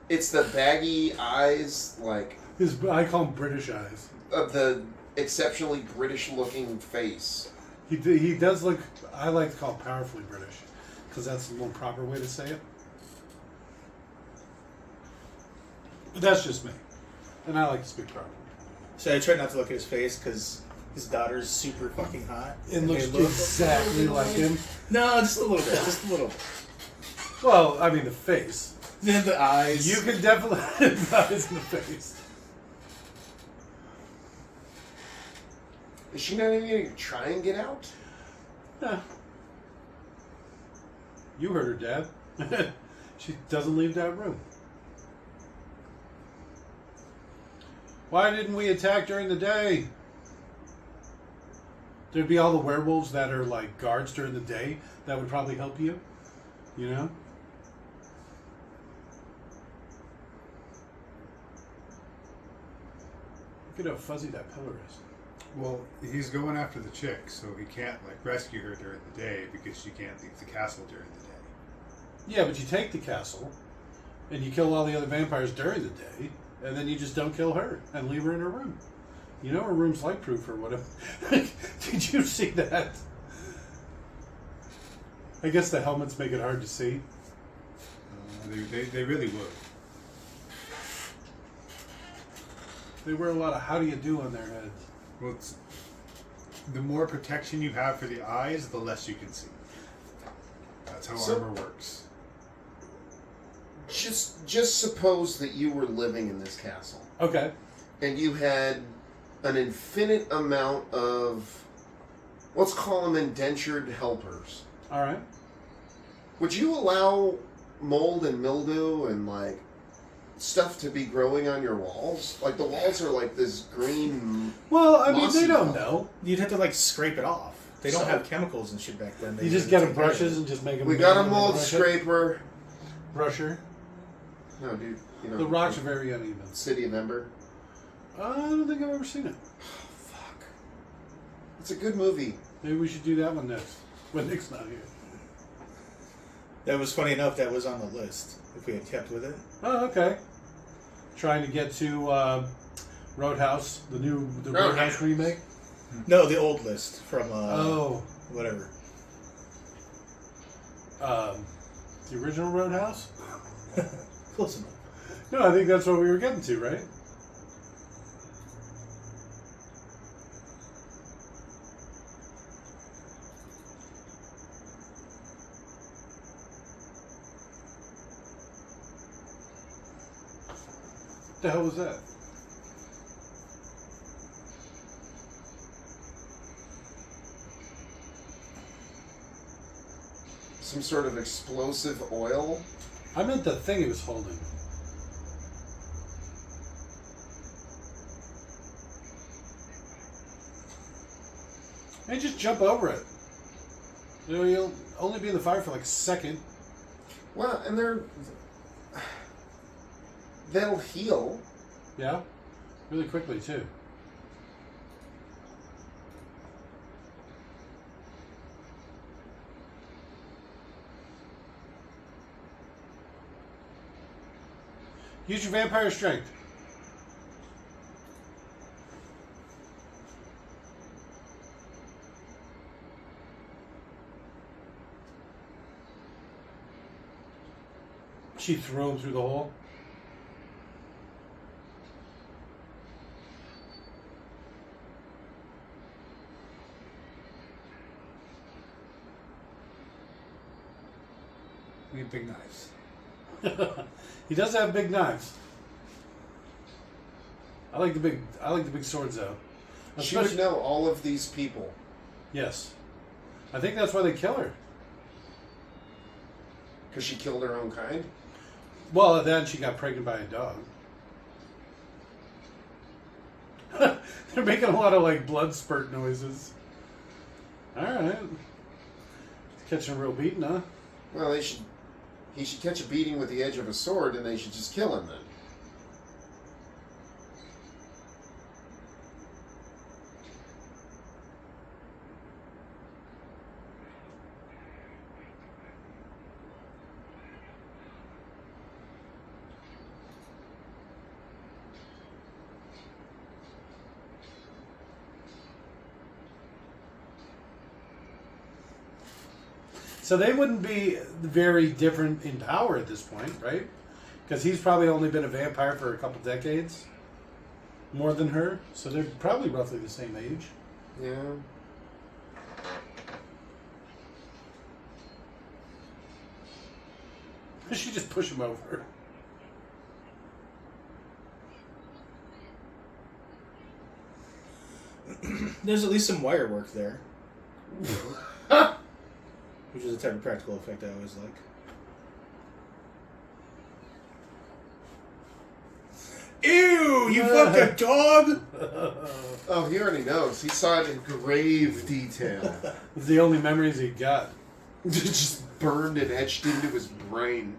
It's the baggy eyes, like I call him British eyes. of the exceptionally British-looking face. He does look. I like to call it powerfully British because that's the more proper way to say it. But that's just me, and I like to speak properly. So I try not to look at his face because his daughter's super fucking hot. It looks they look exactly like him. No, just a little bit. Just a little bit. Well, I mean the face. Then the eyes. You can definitely eyes in the face. Is she not even going to try and get out? No. You heard her, Dad. She doesn't leave that room. Why didn't we attack during the day? There'd be all the werewolves that are like guards during the day. That would probably help you. You know? Look at how fuzzy that pillar is. Well, he's going after the chick, so he can't like rescue her during the day because she can't leave the castle during the day. Yeah, but you take the castle, and you kill all the other vampires during the day, and then you just don't kill her and leave her in her room. You know her room's light-proof or whatever. Did you see that? I guess the helmets make it hard to see. They really would. They wear a lot of how do you do on their heads. Well, the more protection you have for the eyes, the less you can see. That's how armor works. Just suppose that you were living in this castle. Okay. And you had an infinite amount of, let's call them indentured helpers. All right. Would you allow mold and mildew and like stuff to be growing on your walls? Like the walls are like this green. Well, I mean, mossy they don't color. know. You'd have to like scrape it off. They don't So- have chemicals and shit back then. They You just get them brushes and just make them. We got a mold scraper. Brusher. No, dude. You know The rocks are very uneven. City of Ember. I don't think I've ever seen it. Fuck. It's a good movie. Maybe we should do that one next when Nick's not here. That was funny enough. That was on the list. If we had kept with it. Oh, okay. Trying to get to Roadhouse, the Roadhouse remake. No, the old list from Oh, whatever. the original Roadhouse. Close enough. No, I think that's what we were getting to, right? The hell was that? Some sort of explosive oil. I meant the thing he was holding. Hey, just jump over it. You know, you'll only be in the fire for like a second. Well, and they'll heal. Yeah? Really quickly, too. Use your vampire strength. She threw him through the hole. We have big knives. He does have big knives. I like the big swords though. She would know all of these people. Yes. I think that's why they kill her. Because she killed her own kind? Well, then she got pregnant by a dog. They're making a lot of like blood spurt noises. Alright. Catching a real beating, huh? Well, he should catch a beating with the edge of a sword and they should just kill him then. So they wouldn't be very different in power at this point, right? Because he's probably only been a vampire for a couple decades. More than her. So they're probably roughly the same age. Yeah. She just push him over. There's at least some wire work there. Which is a type of practical effect I always like. Ew! You fucked a dog? Oh, he already knows. He saw it in grave detail. It's the only memories he got. Just burned and etched into his brain.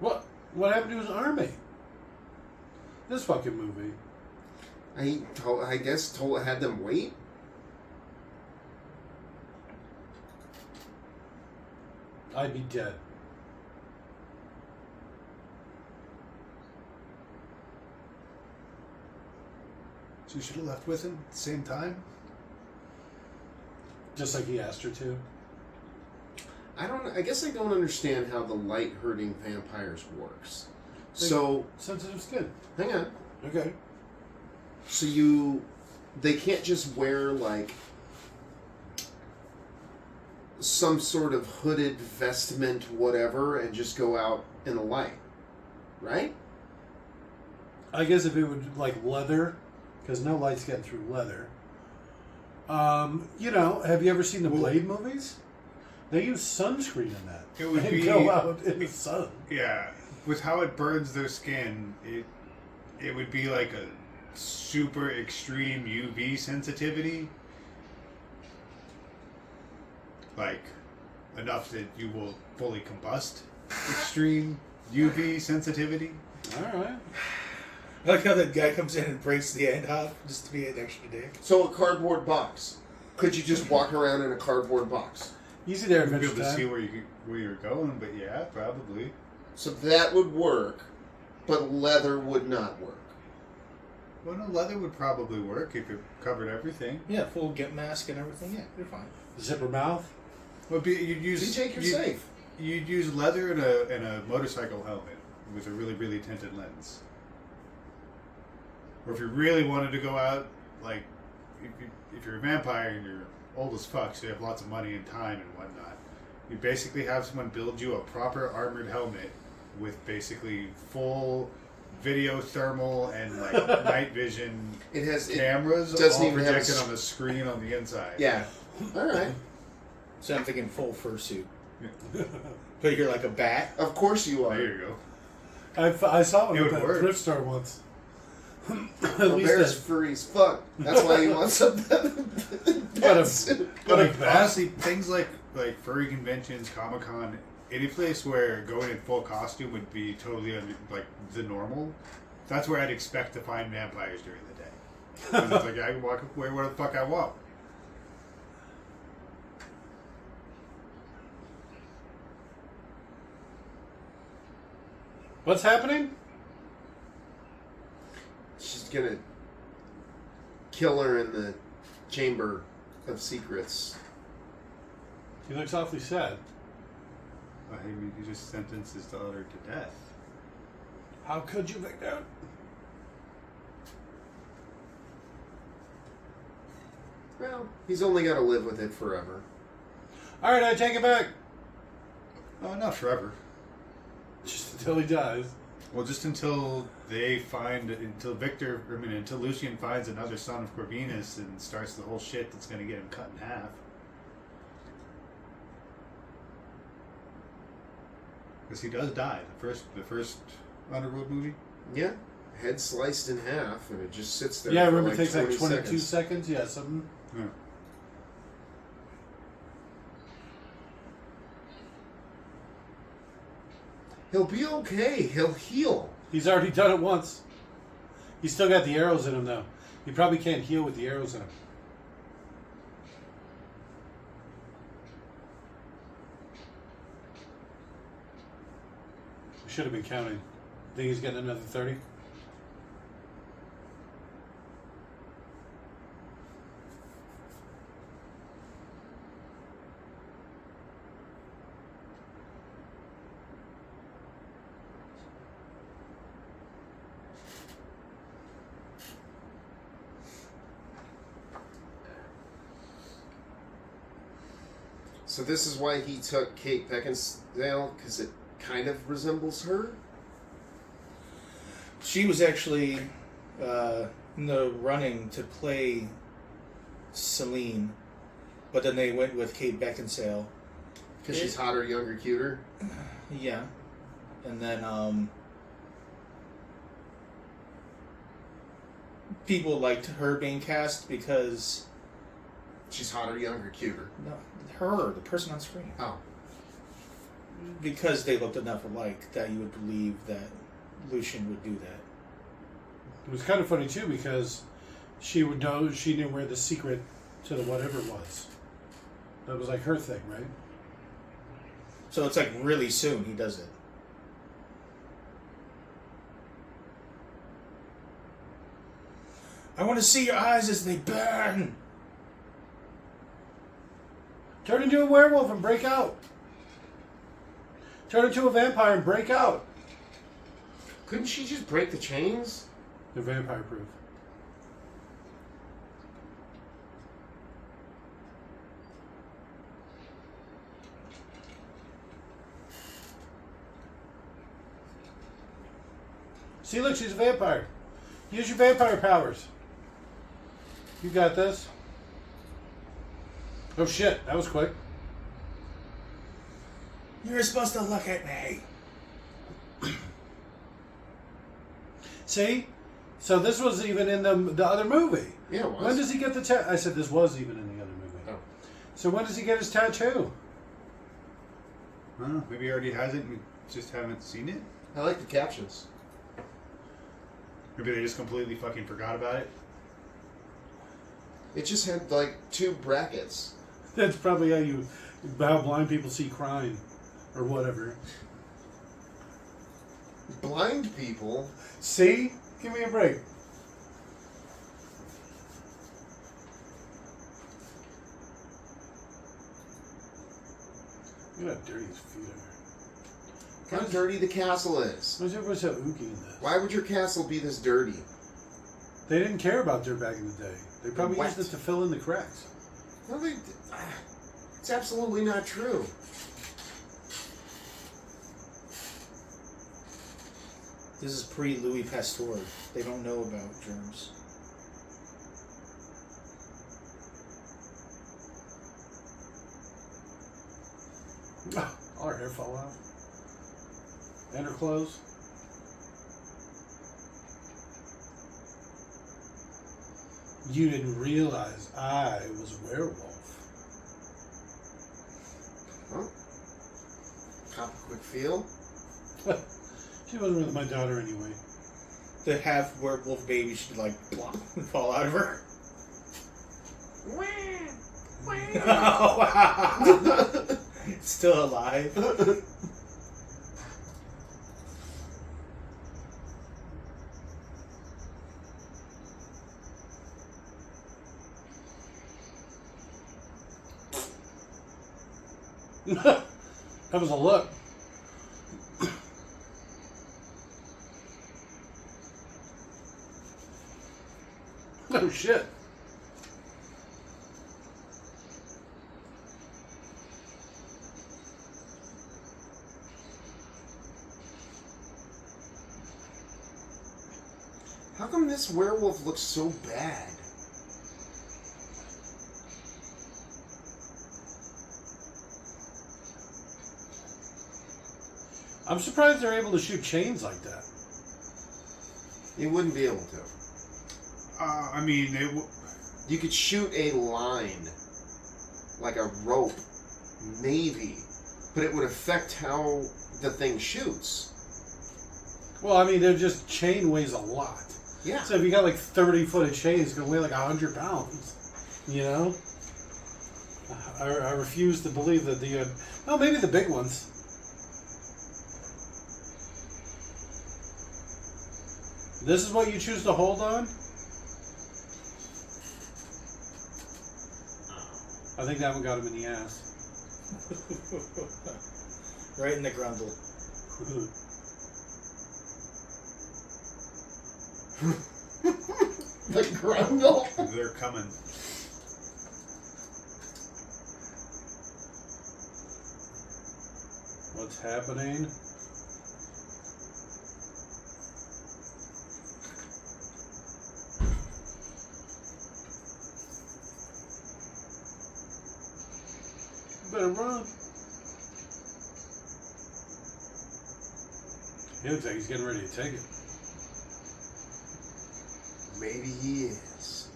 What? What happened to his army? This fucking movie. I guess had them wait. I'd be dead. So you should have left with him at the same time? Just like he asked her to. I guess I don't understand how the light hurting vampires works. So Sensitive skin. hang on. Okay. So they can't just wear like some sort of hooded vestment, whatever, and just go out in the light, right? I guess if it would like leather, because no light's getting through leather. Have you ever seen the Blade movies? They use sunscreen in that. It would and be- go out in the sun. Yeah. With how it burns their skin, it would be like a super extreme UV sensitivity. Like, enough that you will fully combust. Extreme UV sensitivity. All right. I like how that guy comes in and breaks the end off just to be an extra dick. So a cardboard box. Could you just walk around in a cardboard box? Easy there, You'd be Adventure able to see Time. where you're going, but yeah, probably. So that would work, but leather would not work. Well, no, leather would probably work if it covered everything. Yeah, full get mask and everything. Yeah, you're fine. Zipper mouth. Well, you'd use TJ, you're safe. You'd use leather in a motorcycle helmet with a really, really tinted lens. Or if you really wanted to go out, like, if you're a vampire and you're old as fuck, so you have lots of money and time and whatnot, you basically have someone build you a proper armored helmet with basically full video thermal and like night vision It has cameras doesn't all even have a projected s- on the screen on the inside. Yeah. All right. So I'm thinking full fursuit. But you're like a bat. Of course you are. There you go. I saw It him would at the work. thrift store once. At The least bear's a, furry as fuck. That's why he wants a But a- suit. but Like, a bat. honestly, things like furry conventions, Comic-Con, any place where going in full costume would be totally like the normal, that's where I'd expect to find vampires during the day. 'Cause it's like I can walk where the fuck I want. What's happening? She's gonna kill her in the chamber of secrets. He looks awfully sad. I mean, he just sentenced his daughter to death. How could you, Victor? Well, he's only got to live with it forever. All right, I take it back. Oh, not forever. Just until he dies. Well, just until until Lucian finds another son of Corvinus and starts the whole shit that's going to get him cut in half. Because he does die. The first Underworld movie. Yeah, head sliced in half, and it just sits there. Yeah, for remember like it takes like 20 22 seconds. Yeah, something. Yeah. He'll be okay. He'll heal. He's already done it once. He's still got the arrows in him, though. He probably can't heal with the arrows in him. We should have been counting. Think he's getting another 30? So this is why he took Kate Beckinsale, because it kind of resembles her. She was actually in the running to play Celine, but then they went with Kate Beckinsale. Because she's hotter, younger, cuter. Yeah. And then people liked her being cast because She's hotter, younger, cuter. no, Her, the person on screen. Oh. Because they looked enough alike that you would believe that Lucian would do that. It was kind of funny too because she knew where the secret to the whatever was. That was like her thing, right? So it's like really soon he does it. I want to see your eyes as they burn. Turn into a werewolf and break out. Turn into a vampire and break out. Couldn't she just break the chains? They're vampire proof. See, look, she's a vampire. Use your vampire powers. You got this. Oh shit, that was quick. You're supposed to look at me. See? So this was even in the other movie. Yeah, it was. When does he get the tattoo? I said this was even in the other movie. Oh. So when does he get his tattoo? I don't know. Maybe he already has it and we just haven't seen it. I like the captions. Maybe they just completely fucking forgot about it. It just had like 2 brackets. That's probably how blind people see crime, or whatever. Blind people. See? Give me a break. Look at how dirty his feet are. How dirty the castle is. Why is everybody so ooky in this? Why would your castle be this dirty? They didn't care about dirt back in the day. They probably Wet. used it to fill in the cracks. No, it's absolutely not true. This is pre-Louis Pasteur. They don't know about germs. All her hair fell out. And her clothes. You didn't realize I was a werewolf. Huh? Cop a quick feel. She wasn't really my daughter anyway. The half werewolf baby should like plop and fall out of her. Oh wow! It's still alive. That was a look. Oh shit. How come this werewolf looks so bad? I'm surprised they're able to shoot chains like that. You wouldn't be able to. I mean, You could shoot a line, like a rope, maybe, but it would affect how the thing shoots. Well, I mean, they're just chain weighs a lot. Yeah. So if you got like 30-foot of chain, it's gonna weigh like 100 pounds. You know? I refuse to believe that the well, maybe the big ones. This is what you choose to hold on? I think that one got him in the ass. Right in the grundle. The grundle. they're coming. What's happening? Better run. He looks like he's getting ready to take it. Maybe he is.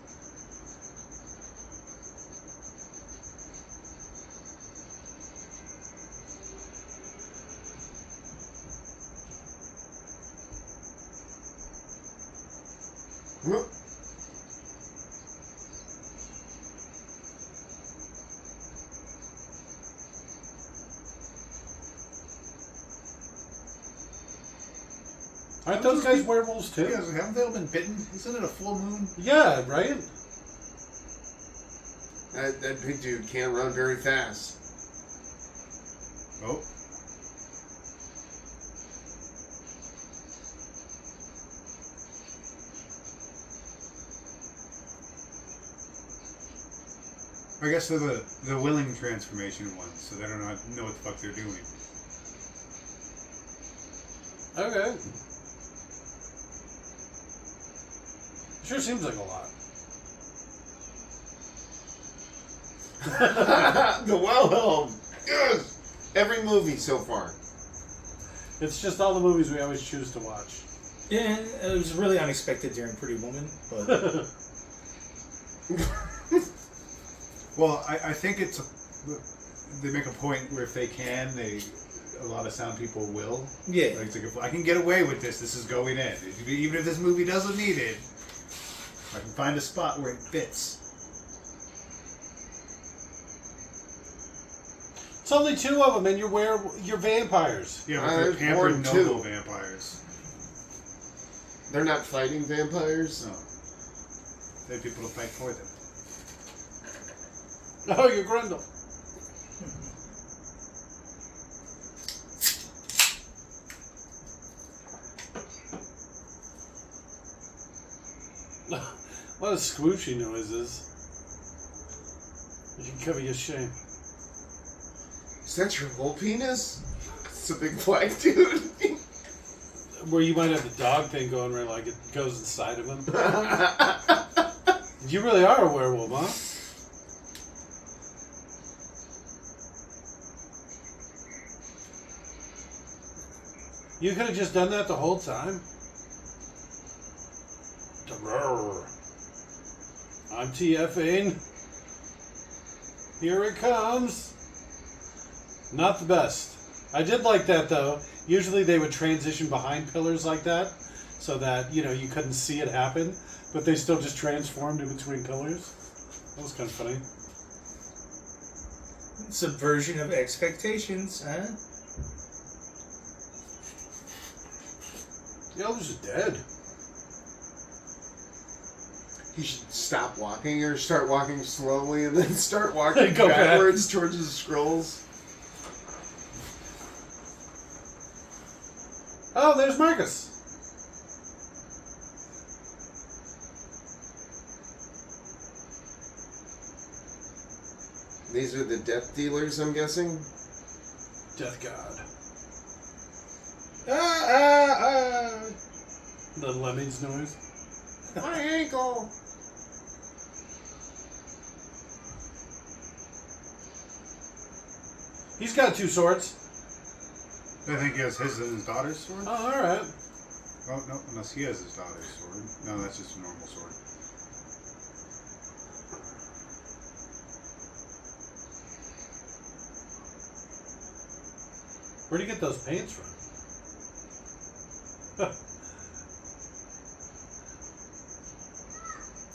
Aren't those guys werewolves too? Yeah, haven't they all been bitten? Isn't it a full moon? Yeah, right? That big dude can't run very fast. Oh. I guess they're the willing transformation ones, so they don't know what the fuck they're doing. Okay. Sure seems like a lot. The Wilhelm! Yes! Every movie so far. It's just all the movies we always choose to watch. Yeah, it was really unexpected during Pretty Woman, but Well, I think they make a point where if they can, a lot of sound people will. yeah. Like, it's like, if I can get away with this, this is going in. Even if this movie doesn't need it, I can find a spot where it fits. It's only 2 of them, and you're vampires. Yeah, but they're there's pampered more noble too. vampires. They're not fighting vampires. No. They have people to fight for them. Oh, you're Grundle. A lot of squooshy noises. You can cover your shame. Is that your whole penis? It's a big black dude. Where you might have the dog thing going where like it goes inside of him. You really are a werewolf, huh? You could have just done that the whole time. I'm TFing. Here it comes. Not the best. I did like that though. Usually they would transition behind pillars like that so that, you couldn't see it happen, but they still just transformed in between pillars. That was kind of funny. Subversion of expectations, huh? The elders are dead. He should stop walking or start walking slowly and then start walking Go back. backwards towards the scrolls. Oh, there's Marcus. These are the death dealers, I'm guessing. Death God. Ah! The lemmings noise. My ankle! He's got 2 swords. I think he has his and his daughter's sword. Oh, alright. Oh, no, unless he has his daughter's sword. No, that's just a normal sword. Where'd you get those paints from?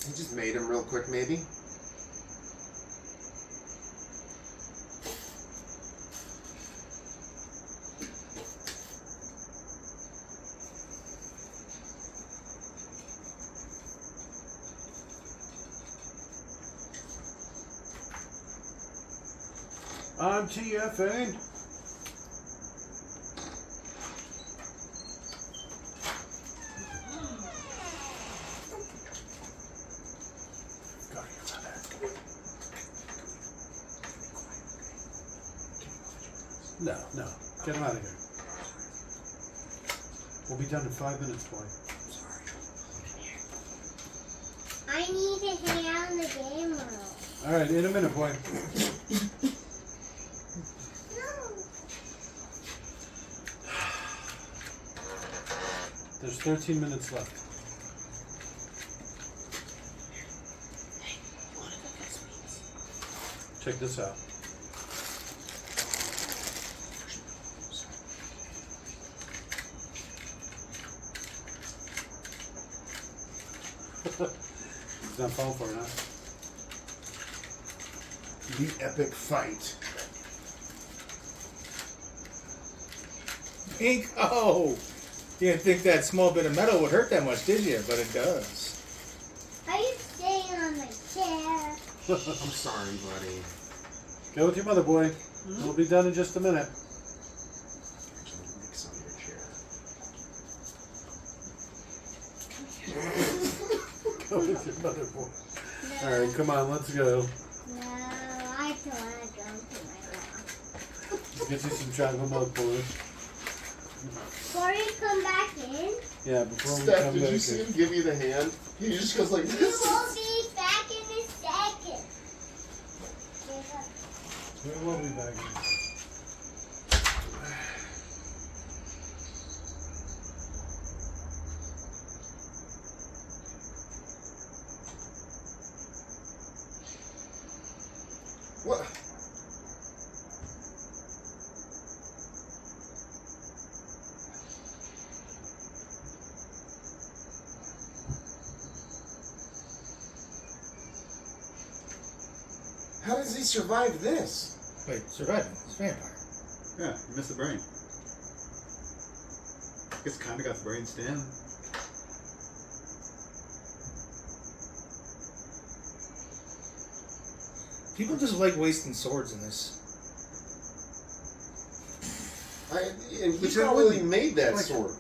He just made him real quick, maybe. I'm TFing. No. Get him out of here. We'll be done in 5 minutes, boy. I need to hang out in the game room. Alright, in a minute, boy. No. There's 13 minutes left. Check this out. He's not falling for it, huh? The epic fight. Pink. Oh, you didn't think that small bit of metal would hurt that much, did you? But it does. Are you staying on my chair? I'm sorry, buddy. Go with your mother, boy. We'll be done in just a minute. Actually, mix on your chair. Go with your mother, boy. No. All right, come on, let's go. No, I don't want to go to my room. Let's get you some chocolate milk, boy. Before you come back in, Yeah, before we Steph, come did back you in. see him give you the hand? He just goes like you this. will be back in a second. We will be back in. What? How does he survive this? Wait, surviving. It's a vampire. Yeah, you missed the brain. I guess kind of got the brain stem. People just like wasting swords in this. And he Which I probably wouldn't- made that like- sword.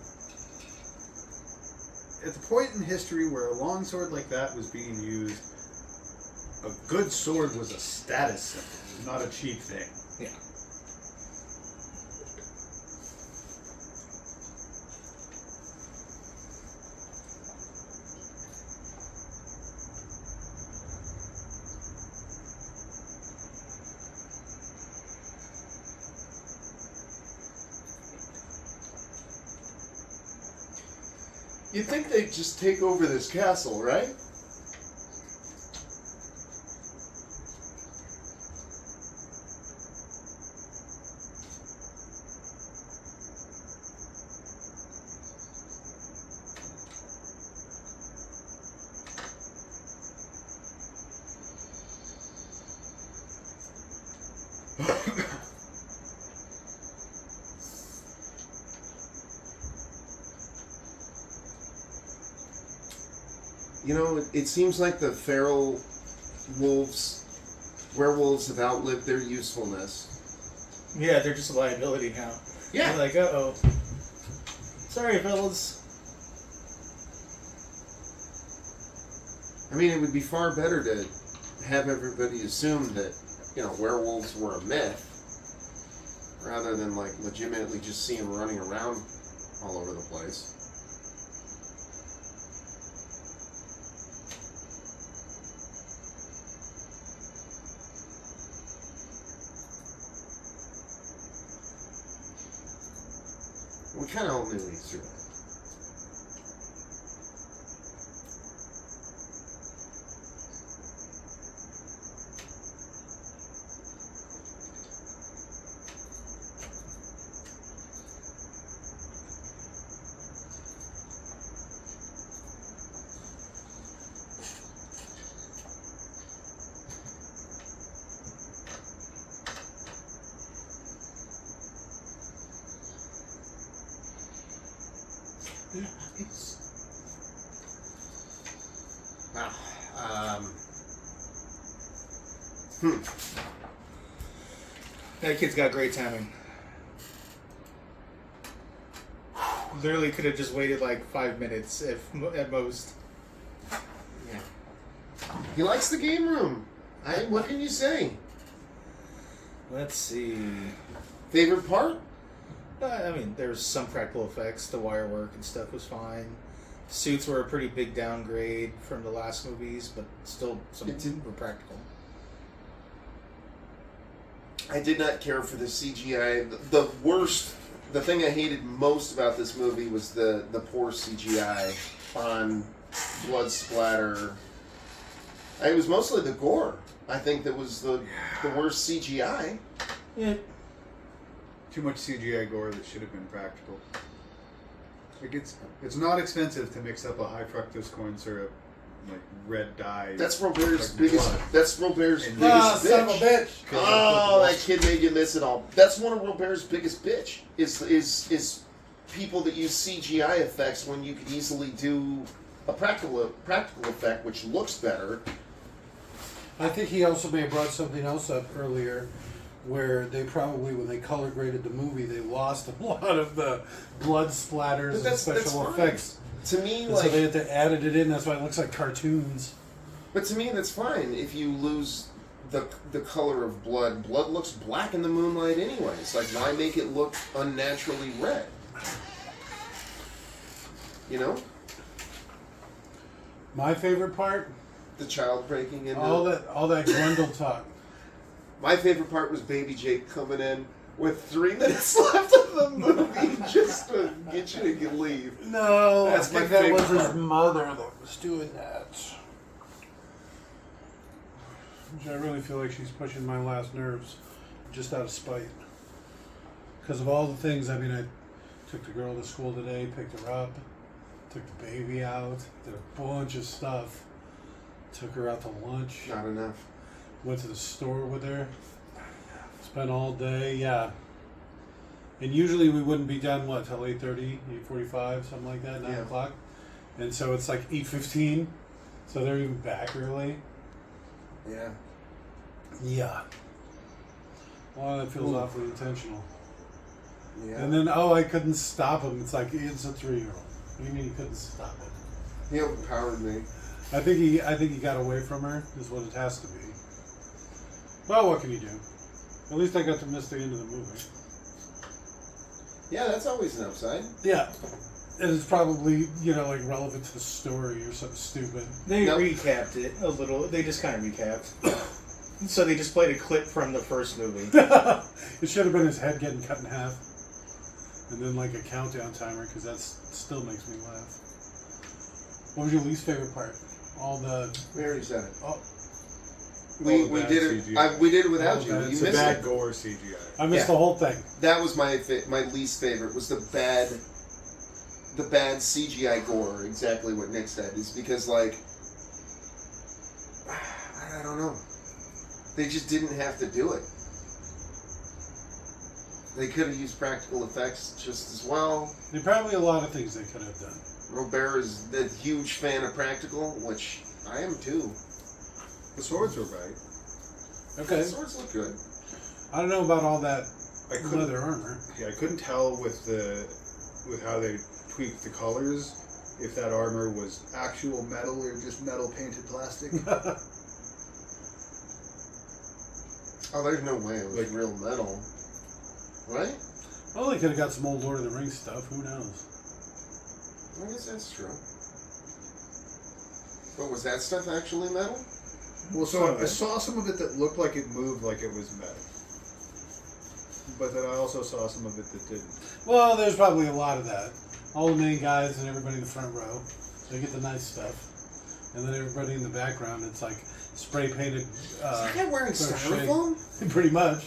At the point in history where a long sword like that was being used, a good sword was a status symbol, it was not a cheap thing. Yeah. You'd think they'd just take over this castle, right? You know, it seems like the feral werewolves have outlived their usefulness. Yeah, they're just a liability now. Yeah. They're like, uh-oh. Sorry, fellas. I mean, it would be far better to have everybody assume that, you know, werewolves were a myth, rather than, like, legitimately just see them running around all over the place. We kind of all knew he survived. That kid's got great timing. Literally could have just waited like 5 minutes, if at most. Yeah. He likes the game room. What can you say? Let's see. Favorite part? I mean, there's some practical effects. The wire work and stuff was fine. Suits were a pretty big downgrade from the last movies, but still some were practical. I did not care for the CGI. The thing I hated most about this movie was the poor CGI on blood splatter. It was mostly the gore. I think that was the worst CGI. Yeah. Too much CGI gore that should have been practical. Like it's not expensive to mix up a high fructose corn syrup like red dye. That's Robert's like biggest. blood. That's Robert's And- biggest son of a bitch. bitch. Oh, that kid made you miss it all. That's one of Robert's biggest bitch. Is people that use CGI effects when you could easily do a practical effect which looks better. I think he also may have brought something else up earlier, where they probably, when they color graded the movie, they lost a lot of the blood splatters But and that's special fine. effects. To me, And so they had to added it in. That's why it looks like cartoons. But to me, that's fine if you lose the color of blood. Blood looks black in the moonlight anyways. Like, why make it look unnaturally red? You know? My favorite part, The child breaking into... all that Grundle talk. My favorite part was Baby Jake coming in with 3 minutes left of the movie just to get you to leave. No, That's I my think that was favorite his part. mother that was doing that. Which I really feel like she's pushing my last nerves, just out of spite. Because of all the things, I mean, I took the girl to school today, picked her up, took the baby out, did a bunch of stuff. Took her out to lunch, Not enough. went to the store with her, spent all day, yeah. And usually we wouldn't be done, what, till 8:30, 8:45, something like that, 9 Yeah. o'clock. And so it's like 8:15, so they're even back early. Yeah. Yeah. Well, that feels awfully intentional. Yeah. And then, I couldn't stop him. It's like, it's a 3-year-old. What do you mean you couldn't stop him? He overpowered me. I think he got away from her, is what it has to be. Well, what can you do? At least I got to miss the end of the movie. Yeah, that's always an upside. Yeah. And it's probably, like relevant to the story or something stupid. They Nope. recapped it a little. They just kind of recapped. So they just played a clip from the first movie. It should have been his head getting cut in half. And then like a countdown timer, because that still makes me laugh. What was your least favorite part? All the... We already said it. Oh, We the bad did it. CGI. We did it without Oh, you. bad. You It's missed Bad it. gore CGI. I missed Yeah. the whole thing. That was my least favorite. Was the bad CGI gore. Exactly what Nick said is because like I don't know. They just didn't have to do it. They could have used practical effects just as well. There are probably a lot of things they could have done. Robert is a huge fan of practical, which I am too. The swords were right. Okay. The swords look good. I don't know about all that I couldn't. leather armor. Yeah, I couldn't tell with how they tweaked the colors if that armor was actual metal or just metal painted plastic. Oh, there's no way it was Like- real metal. Right? Well, they could have got some old Lord of the Rings stuff. Who knows? I guess that's true. But was that stuff actually metal? Well, so I saw some of it that looked like it moved like it was metal. But then I also saw some of it that didn't. Well, there's probably a lot of that. All the main guys and everybody in the front row, they get the nice stuff. And then everybody in the background, it's like spray painted. Is that guy wearing sort of shade. styrofoam? Pretty much.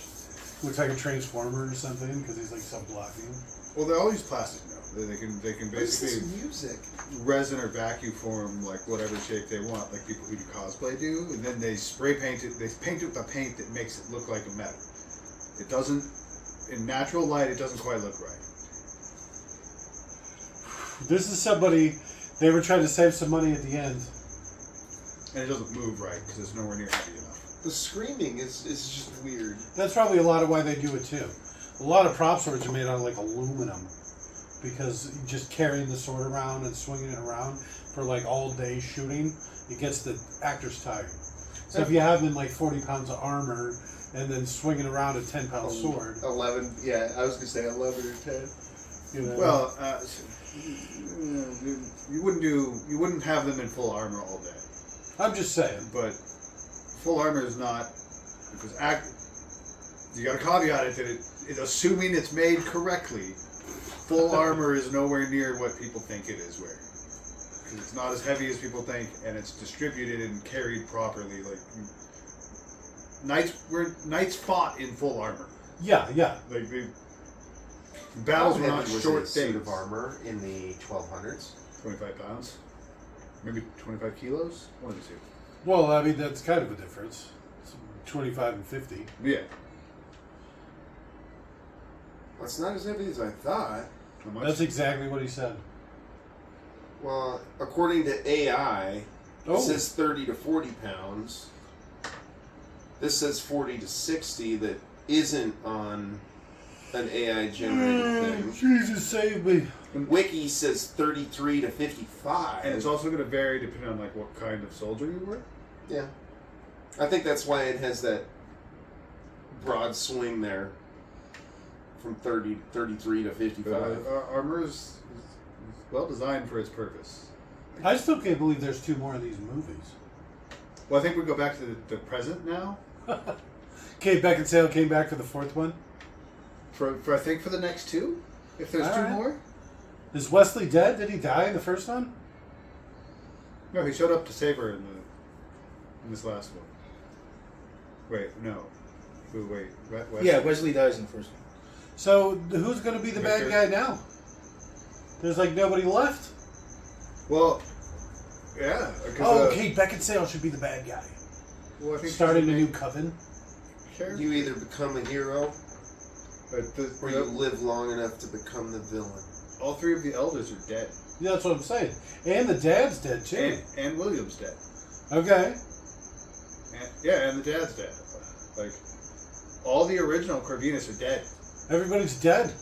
Looks like a transformer or something because he's like sub-blocking. Well, they all use plastic now. They can What is basically this music? resin or vacuum form like whatever shape they want, like people who do cosplay do, and then they spray paint it. They paint it with a paint that makes it look like a metal. It doesn't, in natural light, it doesn't quite look right. This is somebody, they were trying to save some money at the end. And it doesn't move right because it's nowhere near heavy enough. The screaming is just weird. That's probably a lot of why they do it too. A lot of prop swords are made out of like aluminum. Because just carrying the sword around and swinging it around for like all day shooting, it gets the actors tired. So if you have them like 40 pounds of armor and then swinging around a 10-pound sword, 11, yeah, I was going to say 11 or 10. you know. Well, you wouldn't have them in full armor all day. I'm just saying. But full armor is not, because you got to caveat it that it assuming it's made correctly. Full armor is nowhere near what people think it is wearing. 'Cause it's not as heavy as people think, and it's distributed and carried properly. Like knights fought in full armor. Yeah. Like the battles were not short suit things. of armor in the 1200s. 25 pounds. Maybe 25 kilos? One of the two. Well, I mean, that's kind of a difference. It's 25 and 50. Yeah. That's not as heavy as I thought. How much? That's exactly what he said. Well, according to AI, Oh. it says 30 to 40 pounds. This says 40 to 60 that isn't on an AI generated thing. Jesus save me. Wiki says 33 to 55. And it's also going to vary depending on like what kind of soldier you were. Yeah. I think that's why it has that broad swing there from 33 to 55. Armor is well designed for its purpose. I still can't believe there's 2 more of these movies. Well, I think we go back to the present now. Kate Beckinsale came back for the 4th one. For I think for the next 2, if there's All 2 right. more. Is Wesley dead? Did he die in the first one? No, he showed up to save her in this last one. Wait, no. Wait. Yeah, Wesley dies in the first one. So who's going to be the bad guy now? There's like nobody left. Well, yeah. 'Cause, Kate Beckinsale should be the bad guy. Well, I think Starting a new coven. character. You either become a hero But or you live long enough to become the villain. all 3 of the elders are dead, Yeah, that's what I'm saying. And the dad's dead too. and William's dead. Okay. And the dad's dead. Like all the original Corvinus are dead. Everybody's dead.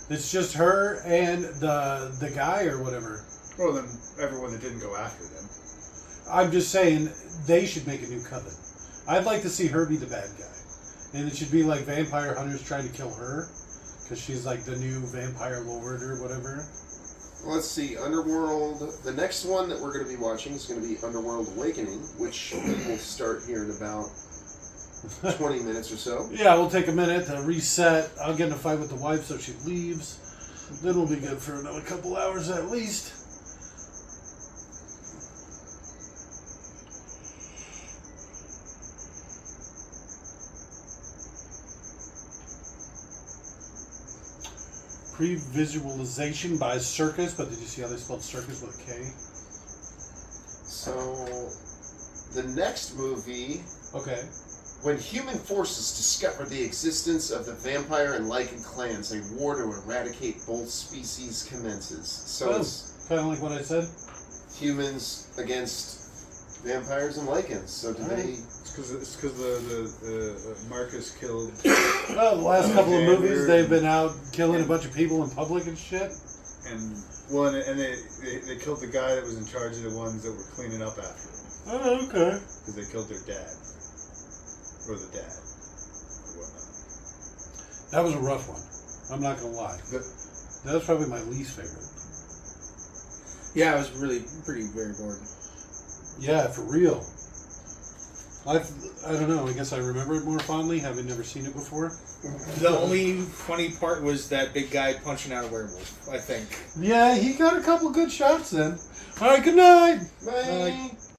It's just her and the guy or whatever. Well, then everyone that didn't go after them. I'm just saying they should make a new coven. I'd like to see her be the bad guy. And it should be like vampire hunters trying to kill her. Because she's like the new vampire lord or whatever. Let's see, Underworld. The next one that we're going to be watching is going to be Underworld Awakening, which we will start here in about 20 minutes or so. Yeah, we'll take a minute to reset. I'll get in a fight with the wife so she leaves. Then we'll be good for another couple hours at least. Pre-visualization by Circus, but did you see how they spelled Circus with a K? So, the next movie, Okay. when human forces discover the existence of the vampire and Lycan clans, a war to eradicate both species commences. So Oh, it's kind of like what I said. humans against vampires and Lycans. So do Alright. they... It's because the Marcus killed. Well, the last couple of Xander movies, they've been out killing a bunch of people in public and shit. And they killed the guy that was in charge of the ones that were cleaning up after them Oh, okay. because they killed their dad or the dad or whatnot. That was a rough one. I'm not gonna lie. That was probably my least favorite. Yeah, I was very bored. Yeah, for real. I don't know. I guess I remember it more fondly, having never seen it before. The only funny part was that big guy punching out a werewolf, I think. Yeah, he got a couple good shots then. All right, good night. Bye.